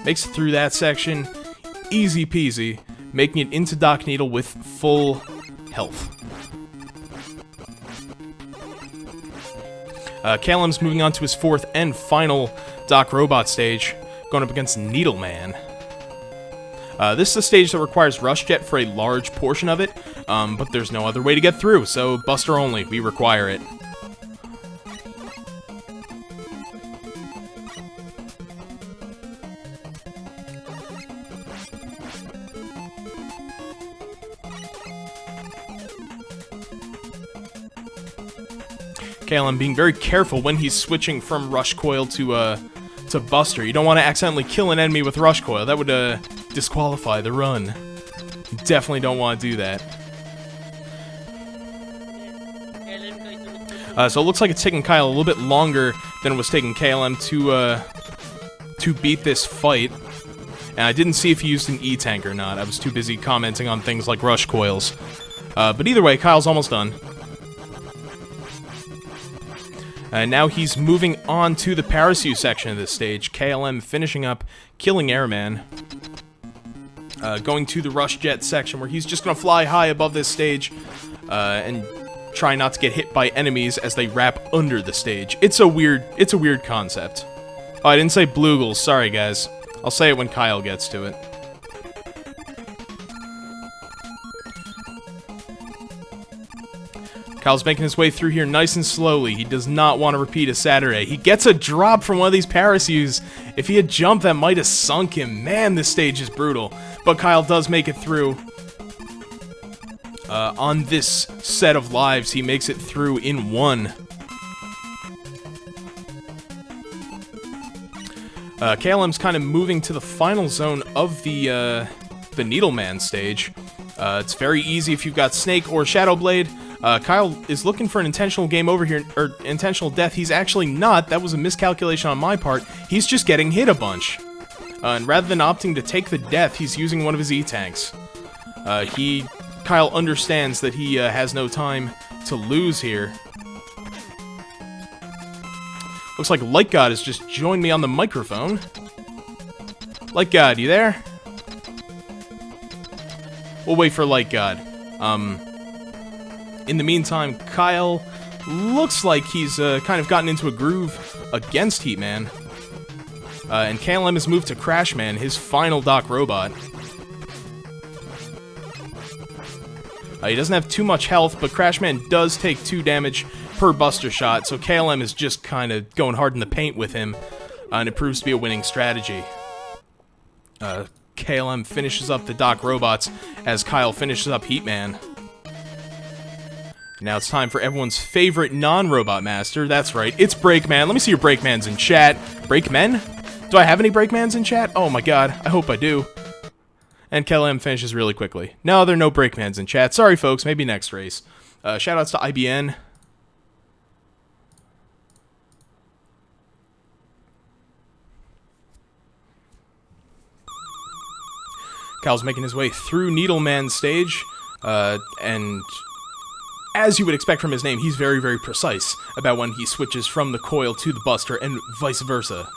Makes it through that section. Easy peasy, making it into Doc Needle with full health. KLM's moving on to his 4th and final Doc Robot stage, going up against Needleman. This is a stage that requires Rush Jet for a large portion of it, but there's no other way to get through, so Buster only, we require it. KLM being very careful when he's switching from Rush Coil to Buster. You don't want to accidentally kill an enemy with Rush Coil. That would disqualify the run. You definitely don't want to do that. So it looks like it's taking Kyle a little bit longer than it was taking KLM to beat this fight. And I didn't see if he used an E-tank or not. I was too busy commenting on things like Rush Coils. But either way, Kyle's almost done. Now he's moving on to the Parachute section of this stage. KLM finishing up, killing Airman. Going to the Rush Jet section, where he's just going to fly high above this stage and try not to get hit by enemies as they wrap under the stage. It's a weird concept. Oh, I didn't say Bloogles. Sorry, guys. I'll say it when Kyle gets to it. Kyle's making his way through here nice and slowly. He does not want to repeat a Saturday. He gets a drop from one of these parachutes. If he had jumped, that might have sunk him. Man, this stage is brutal. But Kyle does make it through. On this set of lives, he makes it through in 1. KLM's kind of moving to the final zone of the Needleman stage. It's very easy if you've got Snake or Shadow Blade. Kyle is looking for an intentional game over here, or intentional death. He's actually not. That was a miscalculation on my part. He's just getting hit a bunch. And rather than opting to take the death, he's using one of his E-tanks. Kyle understands that he has no time to lose here. Looks like Light God has just joined me on the microphone. Light God, you there? We'll wait for Light God. In the meantime, Kyle looks like he's kind of gotten into a groove against Heatman. And KLM has moved to Crashman, his final Doc Robot. He doesn't have too much health, but Crashman does take 2 damage per Buster shot, so KLM is just kind of going hard in the paint with him, and it proves to be a winning strategy. KLM finishes up the Doc Robots as Kyle finishes up Heatman. Now it's time for everyone's favorite non-robot master. That's right, it's Breakman. Let me see your Breakmans in chat. Breakmen? Do I have any Breakmans in chat? Oh my god, I hope I do. And KLM finishes really quickly. No, there are no Breakmans in chat. Sorry, folks, maybe next race. Shoutouts to IBN. Kyle's making his way through Needleman's stage, and as you would expect from his name, he's very, very precise about when he switches from the coil to the Buster, and vice versa.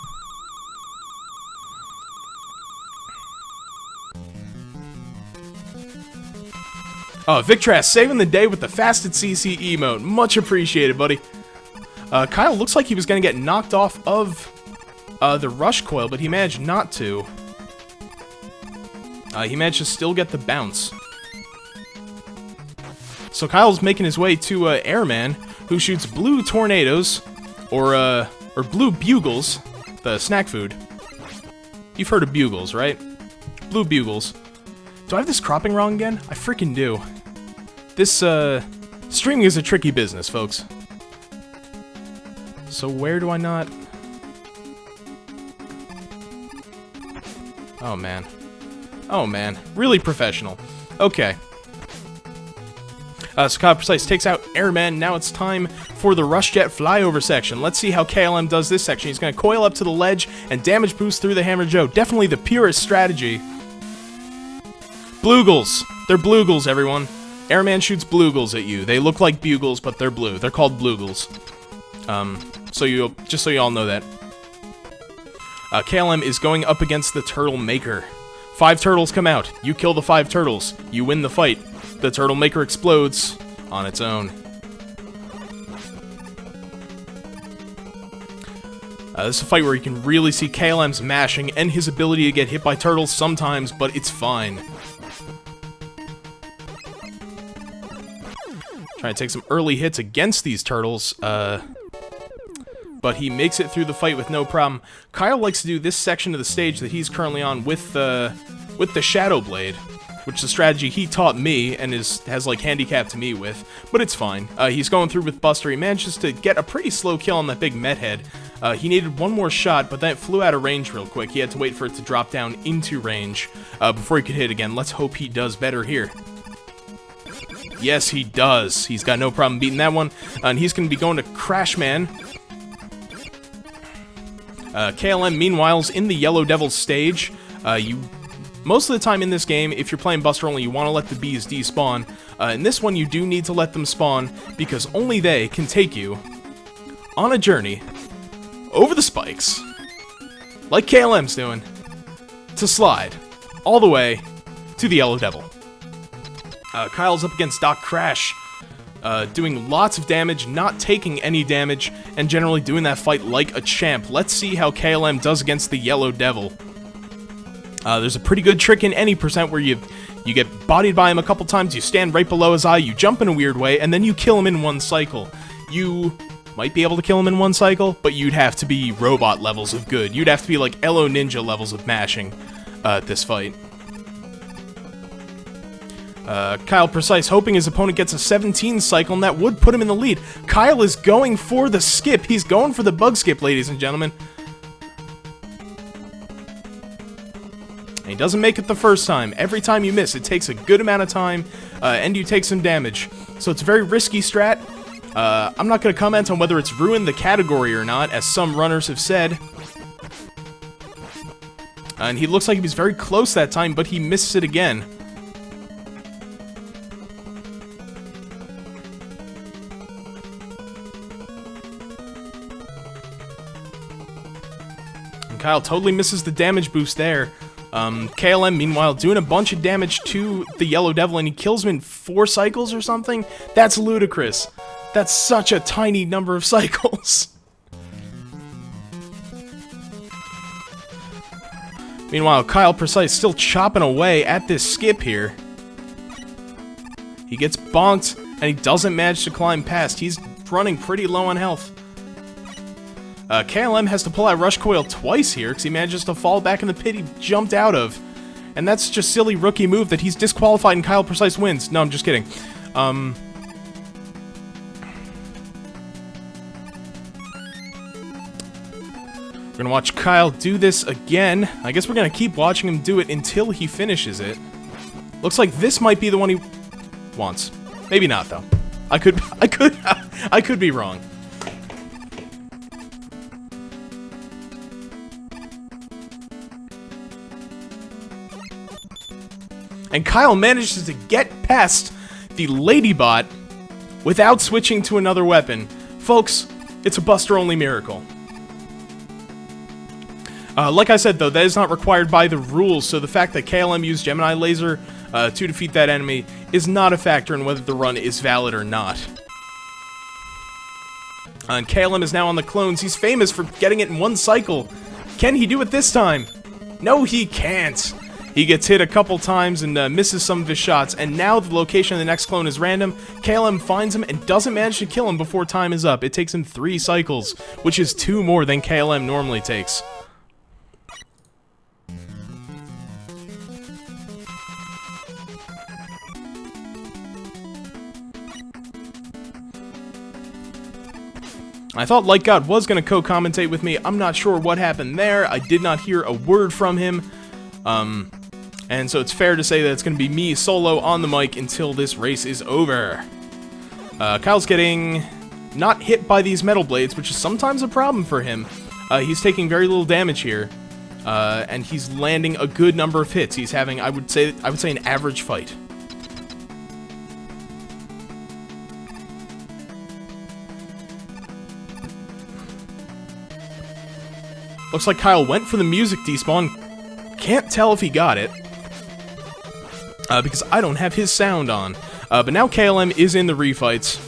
Oh, Victras saving the day with the fasted CC emote. Much appreciated, buddy. Kyle looks like he was going to get knocked off of the rush coil, but he managed not to. He managed to still get the bounce. So Kyle's making his way to Airman, who shoots blue tornadoes, or blue bugles, the snack food. You've heard of bugles, right? Blue bugles. Do I have this cropping wrong again? I freaking do. This, streaming is a tricky business, folks. So where do I not... Oh, man. Oh, man. Really professional. Okay. So KLPrecise takes out Airman. Now it's time for the Rush Jet flyover section. Let's see how KLM does this section. He's going to coil up to the ledge and damage boost through the Hammer Joe. Definitely the purest strategy. Blugles. They're blugles, everyone. Airman shoots blugles at you. They look like bugles, but they're blue. They're called blugles. Just so you all know that. KLM is going up against the Turtle Maker. 5 turtles come out. You kill the 5 turtles. You win the fight. The Turtle Maker explodes on its own. This is a fight where you can really see KLM's mashing and his ability to get hit by turtles sometimes, but it's fine. Trying to take some early hits against these turtles, but he makes it through the fight with no problem. Kyle likes to do this section of the stage that he's currently on with the Shadow Blade, which is a strategy he taught me and has like handicapped me with, but it's fine. He's going through with Buster. He manages to get a pretty slow kill on that big Met Head. He needed one more shot, but then it flew out of range real quick. He had to wait for it to drop down into range before he could hit again. Let's hope he does better here. Yes, he does. He's got no problem beating that one, and he's going to be going to Crashman. KLM, meanwhile, is in the Yellow Devil stage. Most of the time in this game, if you're playing Buster only, you want to let the bees despawn. In this one, you do need to let them spawn, because only they can take you on a journey over the spikes, like KLM's doing, to slide all the way to the Yellow Devil. Kyle's up against Doc Crash, doing lots of damage, not taking any damage, and generally doing that fight like a champ. Let's see how KLM does against the Yellow Devil. There's a pretty good trick in any percent where you get bodied by him a couple times, you stand right below his eye, you jump in a weird way, and then you kill him in one cycle. You might be able to kill him in one cycle, but you'd have to be robot levels of good. You'd have to be like Elo Ninja levels of mashing at this fight. KLPrecise hoping his opponent gets a 17 cycle, and that would put him in the lead. Kyle is going for the skip. He's going for the bug skip, ladies and gentlemen. And he doesn't make it the first time. Every time you miss, it takes a good amount of time, and you take some damage. So it's a very risky strat. I'm not going to comment on whether it's ruined the category or not, as some runners have said. And he looks like he was very close that time, but he misses it again. Kyle totally misses the damage boost there. KLM, meanwhile, doing a bunch of damage to the Yellow Devil, and he kills him in 4 cycles or something? That's ludicrous. That's such a tiny number of cycles. Meanwhile, KLPrecise still chopping away at this skip here. He gets bonked, and he doesn't manage to climb past. He's running pretty low on health. KLM has to pull out Rush Coil twice here, because he manages to fall back in the pit he jumped out of. And that's just silly rookie move that he's disqualified and KLPrecise wins. No, I'm just kidding. We're gonna watch Kyle do this again. I guess we're gonna keep watching him do it until he finishes it. Looks like this might be the one he wants. Maybe not, though. I could be wrong. And Kyle manages to get past the Ladybot without switching to another weapon. Folks, it's a Buster-only miracle. Like I said, though, that is not required by the rules, so the fact that KLM used Gemini Laser to defeat that enemy is not a factor in whether the run is valid or not. And KLM is now on the clones. He's famous for getting it in one cycle. Can he do it this time? No, he can't. He gets hit a couple times and misses some of his shots, and now the location of the next clone is random. KLM finds him and doesn't manage to kill him before time is up. It takes him 3 cycles, which is 2 more than KLM normally takes. I thought Light God was going to co-commentate with me. I'm not sure what happened there. I did not hear a word from him. And so it's fair to say that it's going to be me solo on the mic until this race is over. Kyle's getting not hit by these metal blades, which is sometimes a problem for him. He's taking very little damage here, and he's landing a good number of hits. He's having, I would say an average fight. Looks like Kyle went for the music despawn. Can't tell if he got it. Because I don't have his sound on. But now KLM is in the refights.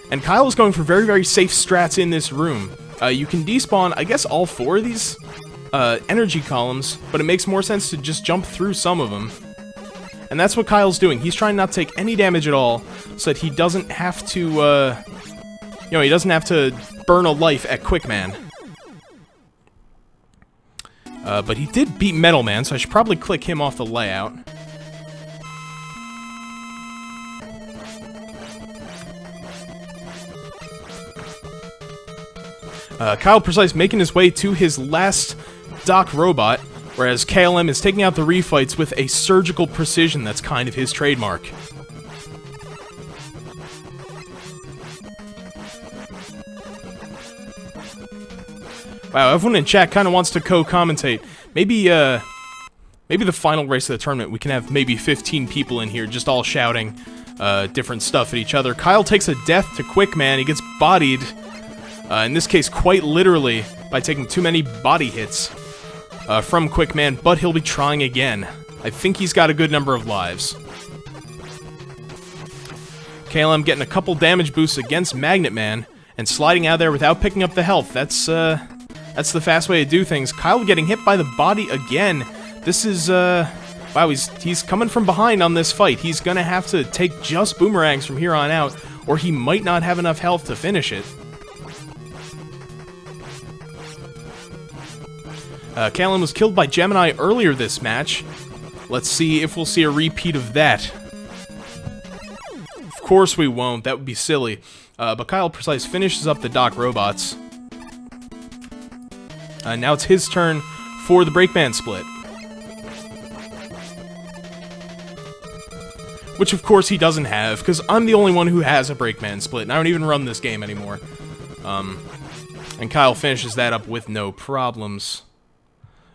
And Kyle is going for very, very safe strats in this room. You can despawn, I guess, all 4 of these energy columns, but it makes more sense to just jump through some of them. And that's what Kyle's doing. He's trying not to take any damage at all, so that he doesn't have to, he doesn't have to burn a life at Quickman. But he did beat Metal Man, so I should probably click him off the layout. kyleprecise making his way to his last Doc Robot, whereas KLM is taking out the refights with a surgical precision that's kind of his trademark. Wow, everyone in chat kind of wants to co-commentate. Maybe the final race of the tournament, we can have maybe 15 people in here just all shouting different stuff at each other. Kyle takes a death to Quickman. He gets bodied, in this case quite literally, by taking too many body hits from Quickman, but he'll be trying again. I think he's got a good number of lives. KLM getting a couple damage boosts against Magnet Man, and sliding out there without picking up the health. That's the fast way to do things. Kyle getting hit by the body again. This is, wow, he's coming from behind on this fight. He's gonna have to take just boomerangs from here on out, or he might not have enough health to finish it. KLM was killed by Gemini earlier this match. Let's see if we'll see a repeat of that. Of course we won't. That would be silly. But kyleprecise finishes up the Doc Robots. Now it's his turn for the Brakeman split. Which, of course, he doesn't have, because I'm the only one who has a Brakeman split, and I don't even run this game anymore. And Kyle finishes that up with no problems.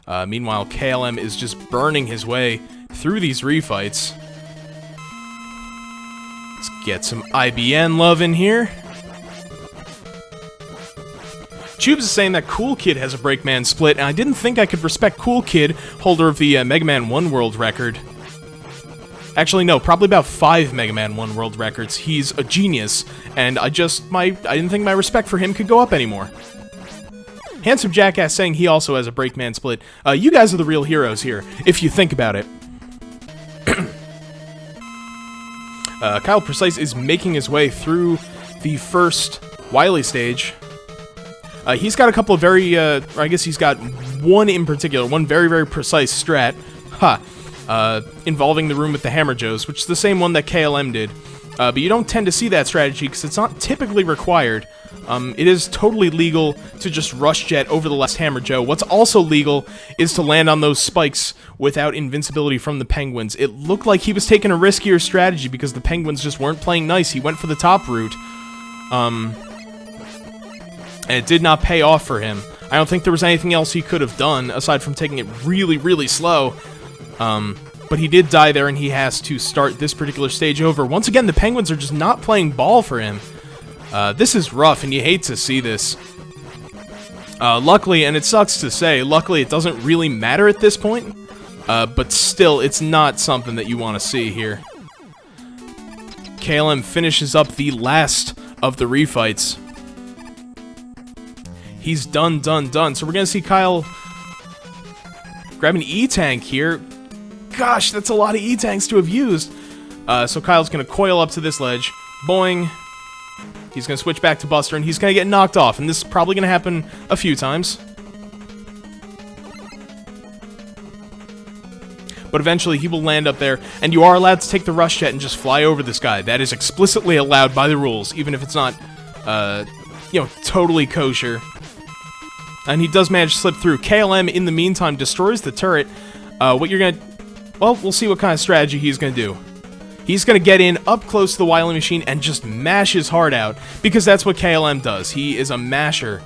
Meanwhile, KLM is just burning his way through these refights. Let's get some IBN love in here. Tubes is saying that Cool Kid has a Brakeman split, and I didn't think I could respect Cool Kid, holder of the Mega Man 1 World record. Actually, no, probably about 5 Mega Man 1 World records. He's a genius, and I didn't think my respect for him could go up anymore. Handsome Jackass saying he also has a Brakeman split. You guys are the real heroes here, if you think about it. kyleprecise is making his way through the first Wily stage. He's got a couple of very, I guess he's got one in particular, one very, very precise strat, involving the room with the Hammer Joes, which is the same one that KLM did. But you don't tend to see that strategy because it's not typically required. It is totally legal to just rush jet over the last Hammer Joe. What's also legal is to land on those spikes without invincibility from the Penguins. It looked like he was taking a riskier strategy because the Penguins just weren't playing nice. He went for the top route. And it did not pay off for him. I don't think there was anything else he could have done, aside from taking it really, really slow. But he did die there, and he has to start this particular stage over. Once again, the Penguins are just not playing ball for him. This is rough, and you hate to see this. Luckily, and it sucks to say, luckily it doesn't really matter at this point. But still, it's not something that you want to see here. KLM finishes up the last of the refights. He's done. So we're going to see Kyle grab an E-Tank here. Gosh, that's a lot of E-Tanks to have used. So Kyle's going to coil up to this ledge. Boing. He's going to switch back to Buster, and he's going to get knocked off. And this is probably going to happen a few times. But eventually he will land up there, and you are allowed to take the rush jet and just fly over this guy. That is explicitly allowed by the rules, even if it's not, you know, totally kosher. And he does manage to slip through. KLM, in the meantime, destroys the turret. What you're gonna... Well, we'll see what kind of strategy he's gonna do. He's gonna get in up close to the Wily machine and just mash his heart out, because that's what KLM does. He is a masher.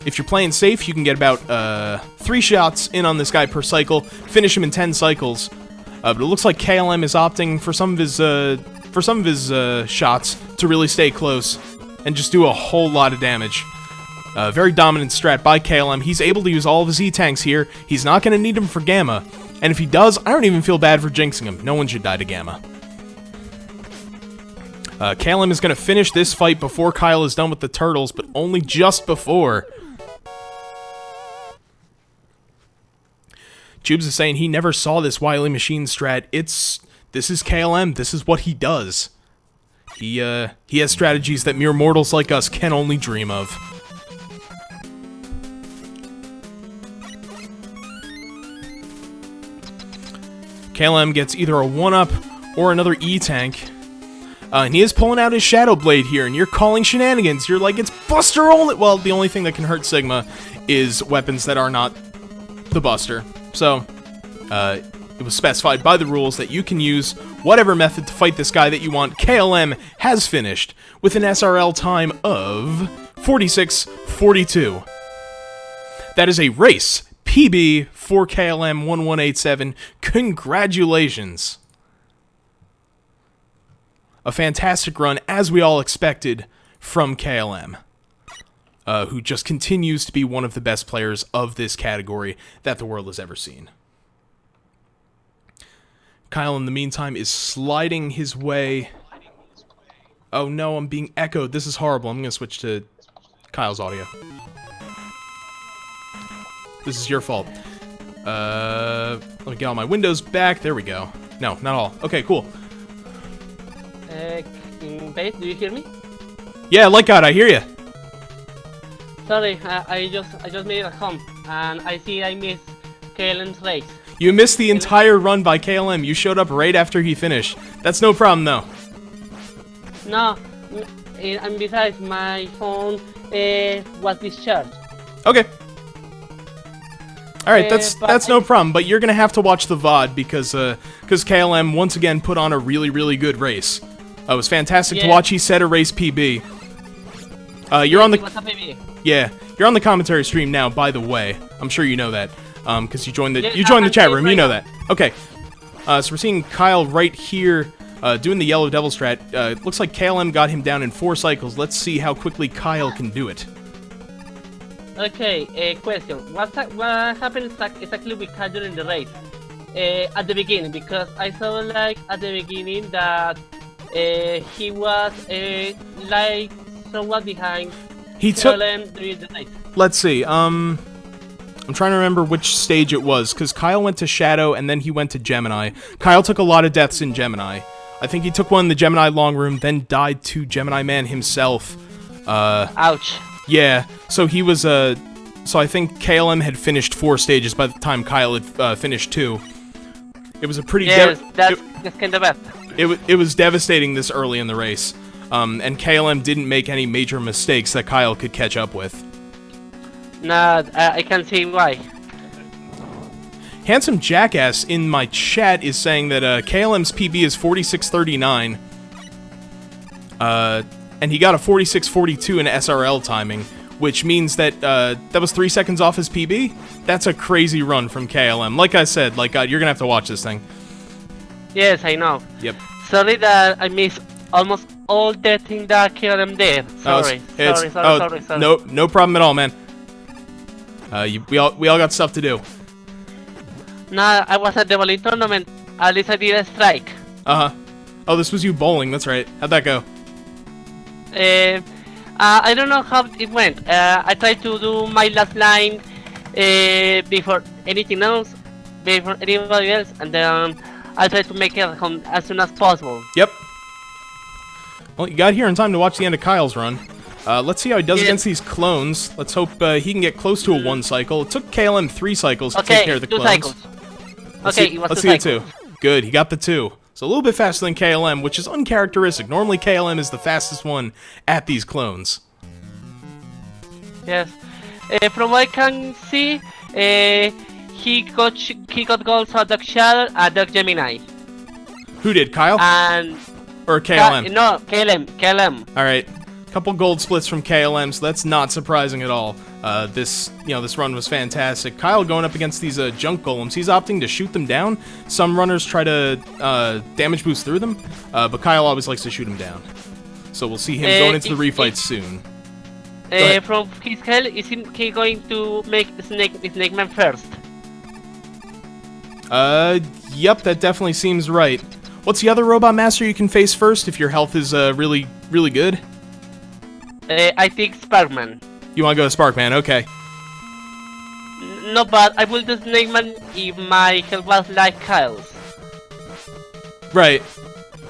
If you're playing safe, you can get about 3 shots in on this guy per cycle, finish him in 10 cycles. But it looks like KLM is opting for some of his shots to really stay close and just do a whole lot of damage. Very dominant strat by KLM. He's able to use all of his E-Tanks here. He's not going to need them for Gamma. And if he does, I don't even feel bad for jinxing him. No one should die to Gamma. KLM is going to finish this fight before Kyle is done with the turtles, but only just before. Jubes is saying he never saw this Wily Machine strat. This is KLM. This is what he does. He has strategies that mere mortals like us can only dream of. KLM gets either a 1-up or another E-Tank. And he is pulling out his Shadow Blade here, and you're calling shenanigans. You're like, it's Buster only! Well, the only thing that can hurt Sigma is weapons that are not the Buster. So, it was specified by the rules that you can use whatever method to fight this guy that you want. KLM has finished with an SRL time of 46:42. That is a race PB for KLM1187. Congratulations. A fantastic run, as we all expected, from KLM, who just continues to be one of the best players of this category that the world has ever seen. Kyle, in the meantime, is sliding his way... Oh no, I'm being echoed. This is horrible. I'm going to switch to Kyle's audio. This is your fault. Let me get all my windows back. There we go. No, not all. Okay, cool. Base, do you hear me? Yeah, like God, I hear you. Sorry, I just made it at home, and I see I missed KLM's race. You missed the entire run by KLM. You showed up right after he finished. That's no problem, though. No, and besides, my phone was discharged. Okay. Alright, that's no problem, but you're gonna have to watch the VOD because KLM once again put on a really, really good race. It was fantastic to watch. He set a race PB. You're on the... What's up, baby? Yeah, you're on the commentary stream now, by the way. I'm sure you know that. Because you joined the chat room, you know that. Okay. So we're seeing Kyle right here doing the Yellow Devil strat. It looks like KLM got him down in 4 cycles. Let's see how quickly Kyle can do it. Okay, question. What happened exactly with Kyle during the race? At the beginning, because I saw like at the beginning that he was like somewhat behind KLM during the race. Let's see. I'm trying to remember which stage it was, because Kyle went to Shadow and then he went to Gemini. Kyle took a lot of deaths in Gemini. I think he took one in the Gemini long room, then died to Gemini Man himself. Ouch. Yeah, so he was, so I think KLM had finished 4 stages by the time Kyle had finished 2. It was a pretty... Yes, that's kind of bad. It was devastating this early in the race. And KLM didn't make any major mistakes that Kyle could catch up with. Nah, I can see why. Handsome Jackass in my chat is saying that KLM's PB is 46:39. And he got a 46:42 in SRL timing, which means that that was 3 seconds off his PB. That's a crazy run from KLM. Like I said, like God, you're gonna have to watch this thing. Yes, I know. Yep. Sorry that I missed almost all the thing that KLM did. Sorry. Sorry. No problem at all, man. We all got stuff to do. Nah, I was at the bowling tournament. At least I did a strike. Oh, this was you bowling. That's right. How'd that go? I don't know how it went. I tried to do my last line before anything else, before anybody else, and then I tried to make it home as soon as possible. Yep. Well, you got here in time to watch the end of Kyle's run. Let's see how he does against these clones. Let's hope he can get close to a 1 cycle. It took KLM 3 cycles to take care of the clones. 2 cycles. Let's Okay, see, it was let's 2 see the cycles. 2. Good, he got the 2. So a little bit faster than KLM, which is uncharacteristic. Normally KLM is the fastest one at these clones. Yes. From what I can see, he got goals on Dark Shadow and Dark Gemini. Who did, Kyle? And Or KLM? no, KLM. Alright. Couple gold splits from KLM, so that's not surprising at all. This run was fantastic. Kyle going up against these junk golems, he's opting to shoot them down. Some runners try to damage boost through them, but Kyle always likes to shoot them down. So we'll see him going into the refight soon. From his hell, is he going to make Snake Man first? Yep, that definitely seems right. What's the other robot master you can face first if your health is really good? I think Sparkman. You want to go to Sparkman? Okay. No, but I will do Snake Man if my health was like Kyle's. Right.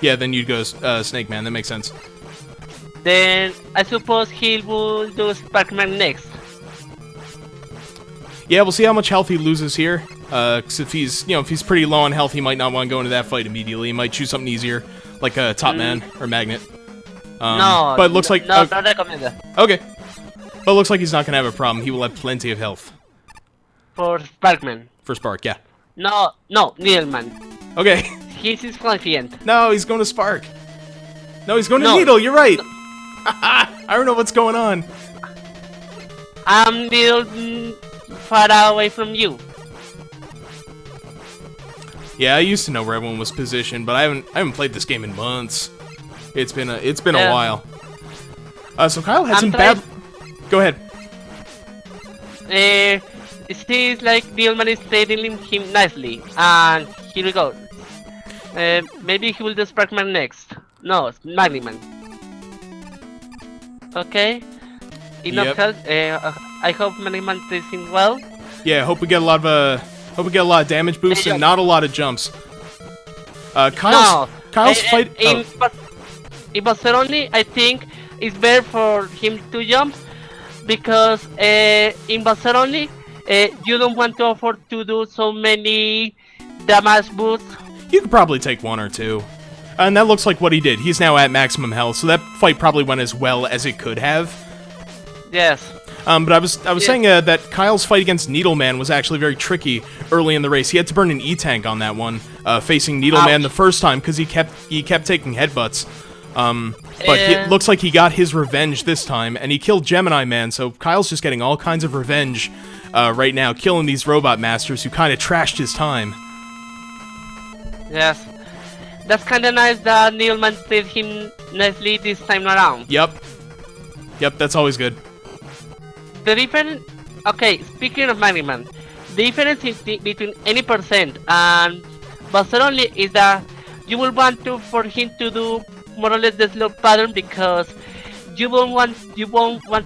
Yeah, then you'd go Snake Man. That makes sense. Then I suppose he will do Sparkman next. Yeah, we'll see how much health he loses here. 'Cause if he's pretty low on health, he might not want to go into that fight immediately. He might choose something easier, like a Top Man or Magnet. No, but it looks like not recommended. Okay. But it looks like he's not gonna have a problem. He will have plenty of health. For Sparkman. For Spark, yeah. No, Needleman. Okay. He's confident. No, he's going to Spark. No, he's going to No. Needle. You're right. I don't know what's going on. I'm little far away from you. Yeah, I used to know where everyone was positioned, but I haven't played this game in months. It's been a while. So Kyle had some bad. Go ahead. It seems like Needleman is training him nicely, and here we go. Maybe he will do Sparkman next. No, Magniman. Okay. Enough health. I hope Magniman plays him well. Yeah, hope we get a lot of damage boosts and not a lot of jumps. Kyle's fight. In Barcelona, I think it's better for him to jump because in Barcelona, you don't want to afford to do so many damage boosts. You could probably take 1 or 2. And that looks like what he did. He's now at maximum health, so that fight probably went as well as it could have. Yes. But I was saying that Kyle's fight against Needleman was actually very tricky early in the race. He had to burn an E-tank on that one, facing Needleman the first time because he kept taking headbutts. But it looks like he got his revenge this time, and he killed Gemini Man. So Kyle's just getting all kinds of revenge right now, killing these robot masters who kind of trashed his time. Yes. That's kind of nice that Needleman played him nicely this time around. Yep, that's always good. The difference... Okay, speaking of Magniman, the difference between any percent and Barcelona is that you will want for him to do more or less the slow pattern because you won't want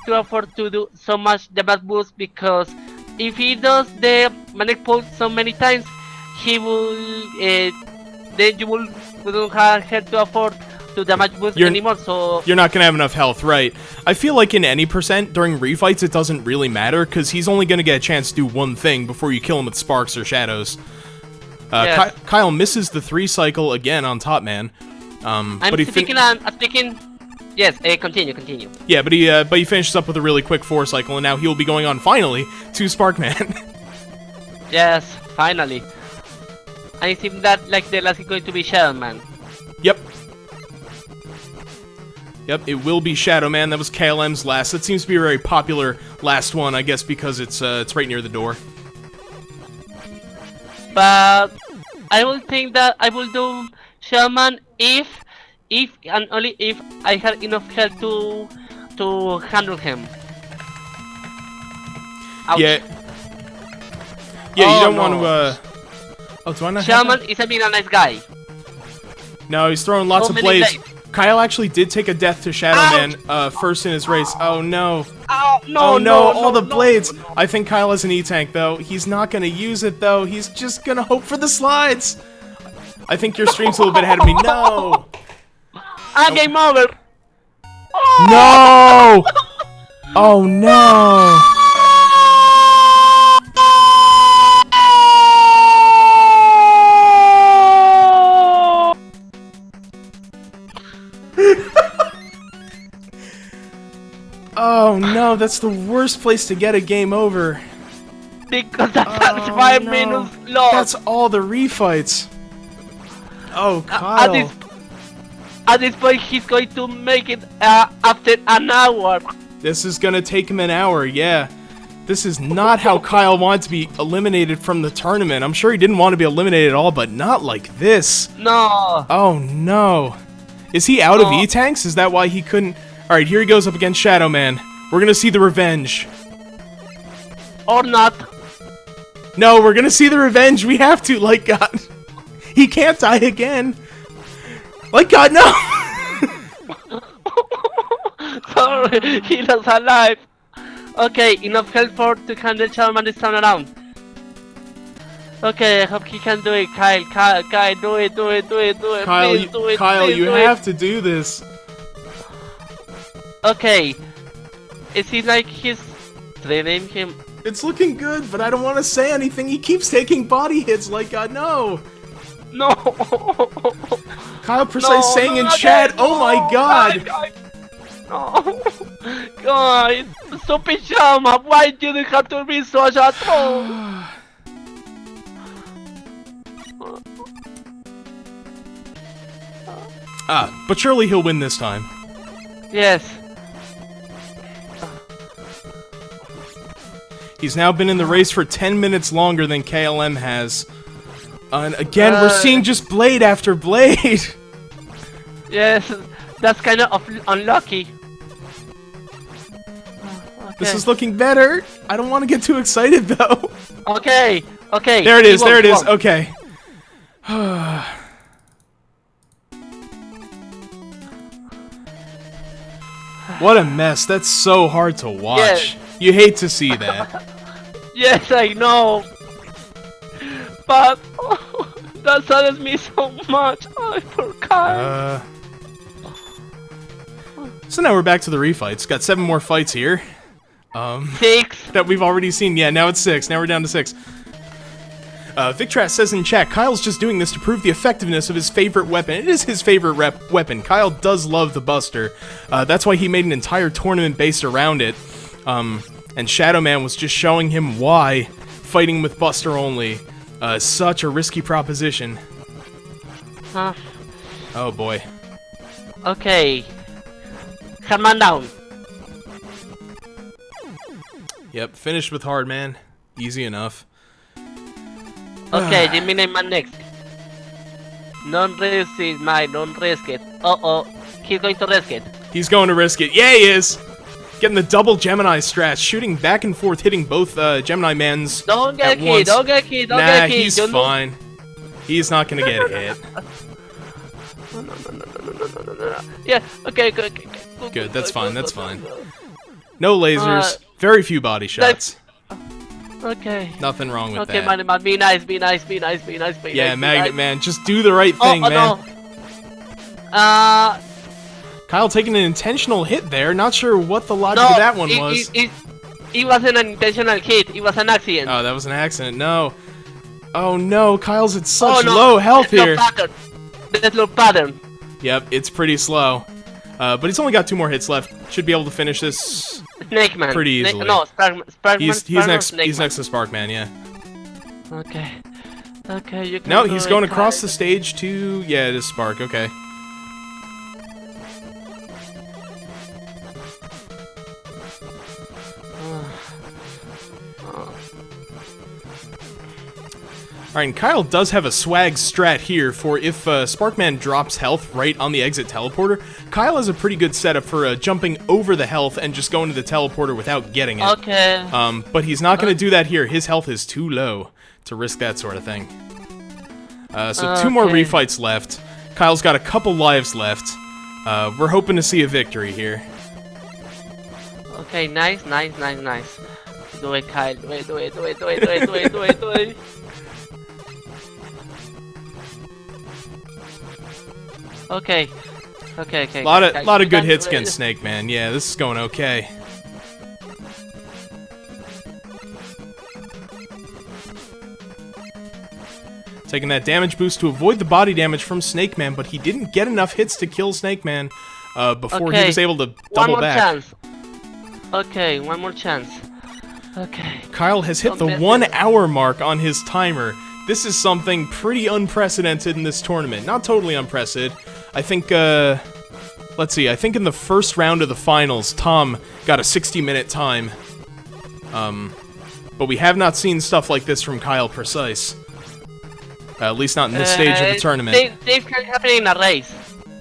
to afford to do so much damage boost because if he does the magnetic pulse so many times, he will then you wouldn't have to afford to damage boost anymore. So you're not gonna have enough health, right? I feel like in any percent during refights, it doesn't really matter because he's only gonna get a chance to do one thing before you kill him with sparks or shadows. Yes. Kyle misses the 3 cycle again on Top Man. But he speaking. Yes, continue. Yeah, but he finishes up with a really quick 4 cycle, and now he will be going on finally to Sparkman. Yes, finally. And it seems that like the last is going to be Shadow Man. Yep, it will be Shadow Man. That was KLM's last. That seems to be a very popular last one, I guess, because it's right near the door. But I will think that I will do Shadow Man if and only if I have enough health to handle him. Ouch. Yeah, you don't want to. Oh, do I not? Shaman is a nice guy. No, he's throwing lots of blades. Kyle actually did take a death to Shadow Man first in his race. Oh no. Oh, no, Oh no, all the no, blades. no. I think Kyle has an E-Tank though. He's not gonna use it though. He's just gonna hope for the slides. I think your stream's a little bit ahead of me. No. Game over. No. Oh no. Oh no, that's the worst place to get a game over. Because that's 5 minutes long. That's all the refights. Oh, Kyle. At this point, he's going to make it after an hour. This is gonna take him an hour, yeah. This is not how Kyle wanted to be eliminated from the tournament. I'm sure he didn't want to be eliminated at all, but not like this. No. Oh no. Is he out of E-Tanks? Is that why he couldn't? Alright, here he goes up against Shadow Man. We're gonna see the revenge. Or not. No, we're gonna see the revenge. We have to, like God. He can't die again. Like God, no! Sorry, he was alive. Okay, enough health for to handle Shadow Man this time around. Okay, I hope he can do it, Kyle. Kyle, do it. Kyle, please do it. Kyle, please you do have to do this. Okay. It seems like he's training him. It's looking good, but I don't want to say anything. He keeps taking body hits. Like God, no. No. Kyle Precise saying in chat, oh my God. No. Guys, stupid Shama, why did you have to be such a troll? But surely he'll win this time. Yes. He's now been in the race for 10 minutes longer than KLM has. And again, we're seeing just blade after blade. Yes, that's kind of unlucky. Okay. This is looking better. I don't want to get too excited though. Okay. There it is, okay. What a mess. That's so hard to watch. Yes. You hate to see that. Yes, I know. But that saddens me so much. I forgot. So now we're back to the refights. Got 7 more fights here. 6. That we've already seen. Yeah, now it's 6. Now we're down to 6. Victras says in chat, Kyle's just doing this to prove the effectiveness of his favorite weapon. It is his favorite weapon. Kyle does love the Buster. That's why he made an entire tournament based around it. And Shadow Man was just showing him why fighting with Buster only is such a risky proposition. Huh. Oh boy. Okay. Come on down. Yep, finished with Hard Man. Easy enough. Okay, eliminate man next. Don't risk it, Mike. Don't risk it. Uh-oh. He's going to risk it. He's going to risk it. Yeah, he is! Getting the double Gemini strats, shooting back and forth, hitting both Gemini Mans Don't get at once. Don't get killed. Don't Nah, get killed. he's fine. He's not gonna get hit. No. Yeah, okay, good. Good, that's fine, that's fine. No lasers, very few body shots. Okay. Nothing wrong with Okay, that. man, be nice. Yeah, Magnet Man, just do the right thing, man. No. Kyle taking an intentional hit there. Not sure what the logic of that one was. It wasn't an intentional hit. It was an accident. Oh, that was an accident. No. Oh no, Kyle's at such low health here. There's no pattern. Yep, it's pretty slow. But he's only got 2 more hits left. Should be able to finish this Snake Man. pretty easily. No, Sparkman. He's next to Sparkman, yeah. Okay, you can No, do he's it, going across Kyle. the stage to... Yeah, it is Spark, okay. Alright, and Kyle does have a swag strat here for if Sparkman drops health right on the exit teleporter. Kyle has a pretty good setup for jumping over the health and just going to the teleporter without getting it. Okay. But he's not going to do that here. His health is too low to risk that sort of thing. So 2 more refights left. Kyle's got a couple lives left. We're hoping to see a victory here. Okay, nice. Do it, Kyle. Do it. Okay. Lot of good hits against Snake Man. Yeah, this is going okay. Taking that damage boost to avoid the body damage from Snake Man, but he didn't get enough hits to kill Snake Man before he was able to double back. Chance. Okay, one more chance. Okay. Kyle has hit the 1 hour mark on his timer. This is something pretty unprecedented in this tournament. Not totally unprecedented. I think, let's see, I think in the first round of the finals, Tom got a 60-minute time. But we have not seen stuff like this from KLeprecise. At least not in this stage of the tournament. This can happen in a race.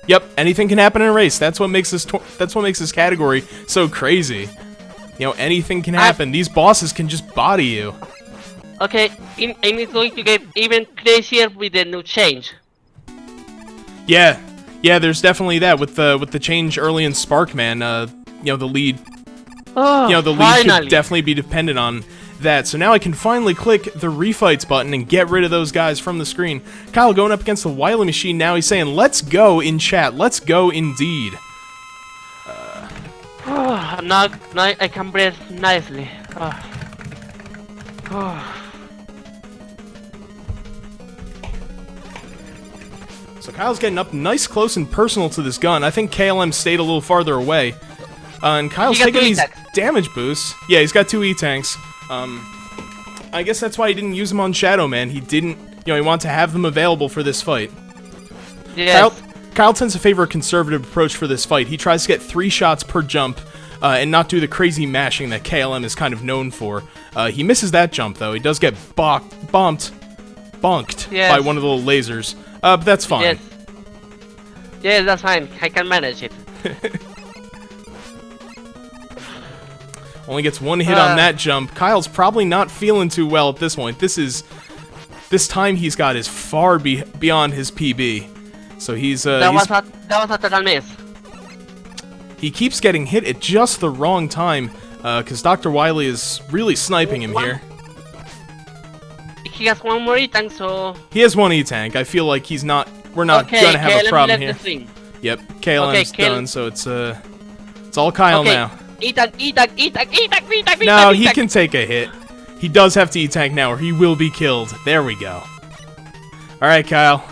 Yep, anything can happen in a race. That's what makes this category so crazy. You know, anything can happen. These bosses can just body you. Okay, and it's going to get even crazier with the new change. Yeah, there's definitely that with the change early in Sparkman. You know, the lead. Oh, you know, the lead should definitely be dependent on that. So now I can finally click the refights button and get rid of those guys from the screen. Kyle going up against the Wily Machine now. He's saying, "Let's go" in chat. Let's go indeed. Now I can breathe nicely. So Kyle's getting up nice, close, and personal to this gun. I think KLM stayed a little farther away. And Kyle's taking these damage boosts. Yeah, he's got 2 E-Tanks. I guess that's why he didn't use them on Shadow Man. He didn't, you know, he wanted to have them available for this fight. Yes. Kyle tends to favor a conservative approach for this fight. He tries to get 3 shots per jump, and not do the crazy mashing that KLM is kind of known for. He misses that jump, though. He does get bonked by one of the little lasers. But that's fine. Yes, that's fine. I can manage it. Only gets 1 hit on that jump. Kyle's probably not feeling too well at this point. This time he's got is far beyond his PB. So he's that was a total miss. He keeps getting hit at just the wrong time, because Dr. Wily is really sniping him here. He has 1 more E-Tank, so... He has 1 E-Tank. I feel like we're not gonna have a problem here. Yep, KLM's done, so it's all Kyle now. E-Tank. No, he can take a hit. He does have to E-Tank now, or he will be killed. There we go. Alright, Kyle.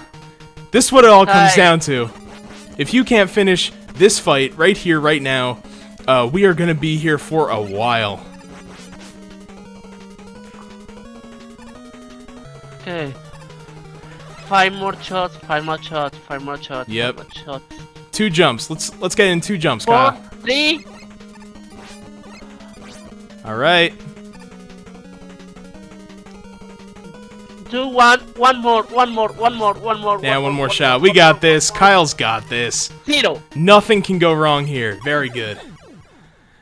This is what it all comes down to. If you can't finish this fight right here, right now, we are gonna be here for a while. Okay. 5 more shots. Yep. 5 more shots. 2 jumps. Let's get in 2 jumps, 4, Kyle. 3. All right. 2, 1. One more. Yeah, one more shot. We got this. Kyle's got this. 0. Nothing can go wrong here. Very good.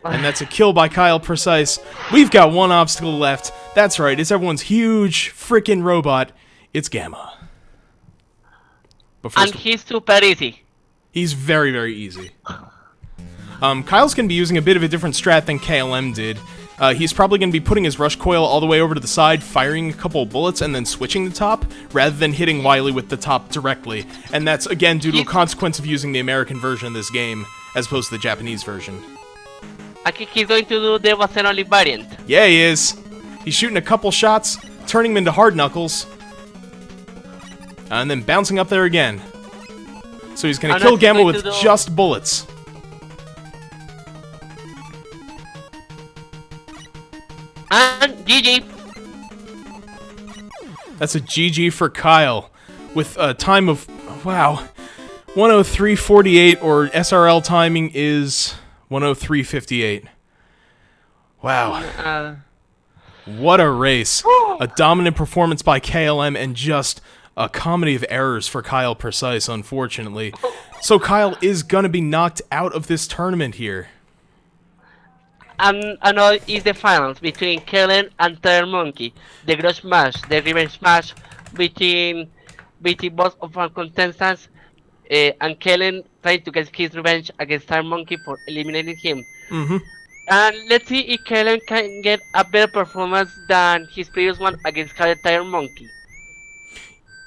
And that's a kill by KLeprecise. We've got 1 obstacle left. That's right. It's everyone's huge freaking robot. It's Gamma. But first, and he's super easy. He's very, very easy. Kyle's going to be using a bit of a different strat than KLM did. He's probably going to be putting his rush coil all the way over to the side, firing a couple of bullets, and then switching the top, rather than hitting Wily with the top directly. And that's, again, due to a consequence of using the American version of this game, as opposed to the Japanese version. I think he's going to do the Wasenoli variant. Yeah, he is. He's shooting a couple shots, turning them into hard knuckles, and then bouncing up there again. So he's going to kill Gamma with just bullets. And GG. That's a GG for Kyle, with a time of, wow, 103.48, or SRL timing is 103.58. Wow. What a race. A dominant performance by KLM, and just a comedy of errors for KLeprecise, unfortunately. So Kyle is going to be knocked out of this tournament here. And now is the finals between KLM and Tiger Monkey. The grudge match, the revenge match between both of our contestants. and Kellen trying to get his revenge against Tire Monkey for eliminating him. Mm-hmm. And let's see if Kellen can get a better performance than his previous one against Tire Monkey.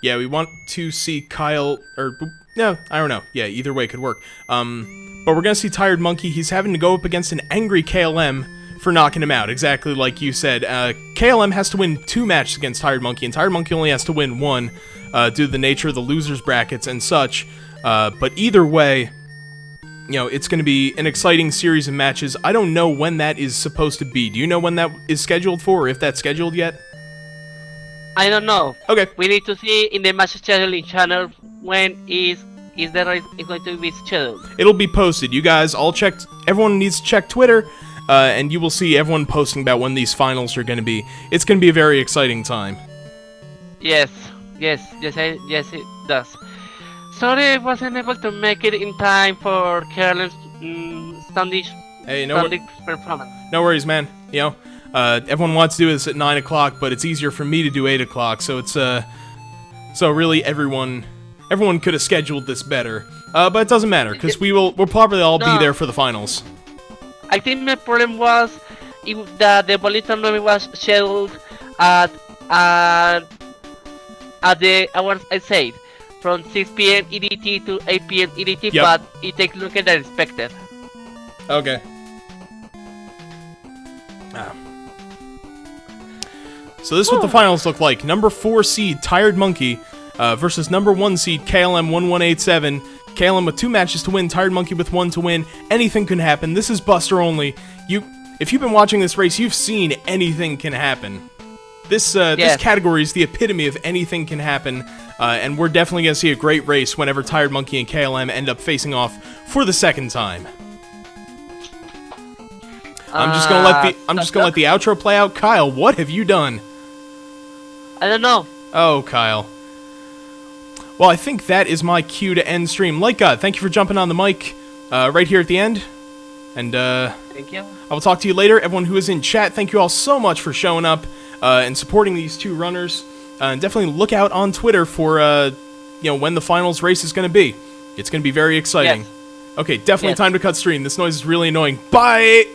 Yeah, we want to see Kyle, or, no, I don't know. Yeah, either way could work. But we're gonna see Tired Monkey. He's having to go up against an angry KLM for knocking him out, exactly like you said. KLM has to win 2 matches against Tired Monkey, and Tired Monkey only has to win 1, due to the nature of the losers brackets and such. But either way, you know, it's gonna be an exciting series of matches. I don't know when that is supposed to be. Do you know when that is scheduled for, or if that's scheduled yet? I don't know. Okay. We need to see in the match scheduling channel when is the race is going to be scheduled. It'll be posted. You guys all checked. Everyone needs to check Twitter, and you will see everyone posting about when these finals are going to be. It's going to be a very exciting time. Yes, it does. Sorry I wasn't able to make it in time for Carolyn's Sunday performance. No worries, man. You know, everyone wants to do this at 9 o'clock, but it's easier for me to do 8 o'clock, so it's, so really everyone could have scheduled this better. But it doesn't matter, because we'll probably all be there for the finals. I think my problem was that the volley tournament was scheduled at the hours I said, from 6 p.m. EDT to 8 p.m. EDT, yep. But it takes longer than expected. Okay. So this is what the finals look like. Number 4 seed Tired Monkey versus number 1 seed KLM1187. KLM with 2 matches to win, Tired Monkey with 1 to win. Anything can happen. This is Buster only. If you've been watching this race, you've seen anything can happen. This category is the epitome of anything can happen, and we're definitely gonna see a great race whenever Tired Monkey and KLM end up facing off for the second time. I'm just gonna let the outro play out. Kyle, what have you done? I don't know. Oh, Kyle. Well, I think that is my cue to end stream. Like God, thank you for jumping on the mic right here at the end. And thank you. I will talk to you later. Everyone who is in chat, thank you all so much for showing up and supporting these 2 runners. And definitely look out on Twitter for when the finals race is going to be. It's going to be very exciting. Yes. Okay, definitely time to cut stream. This noise is really annoying. Bye!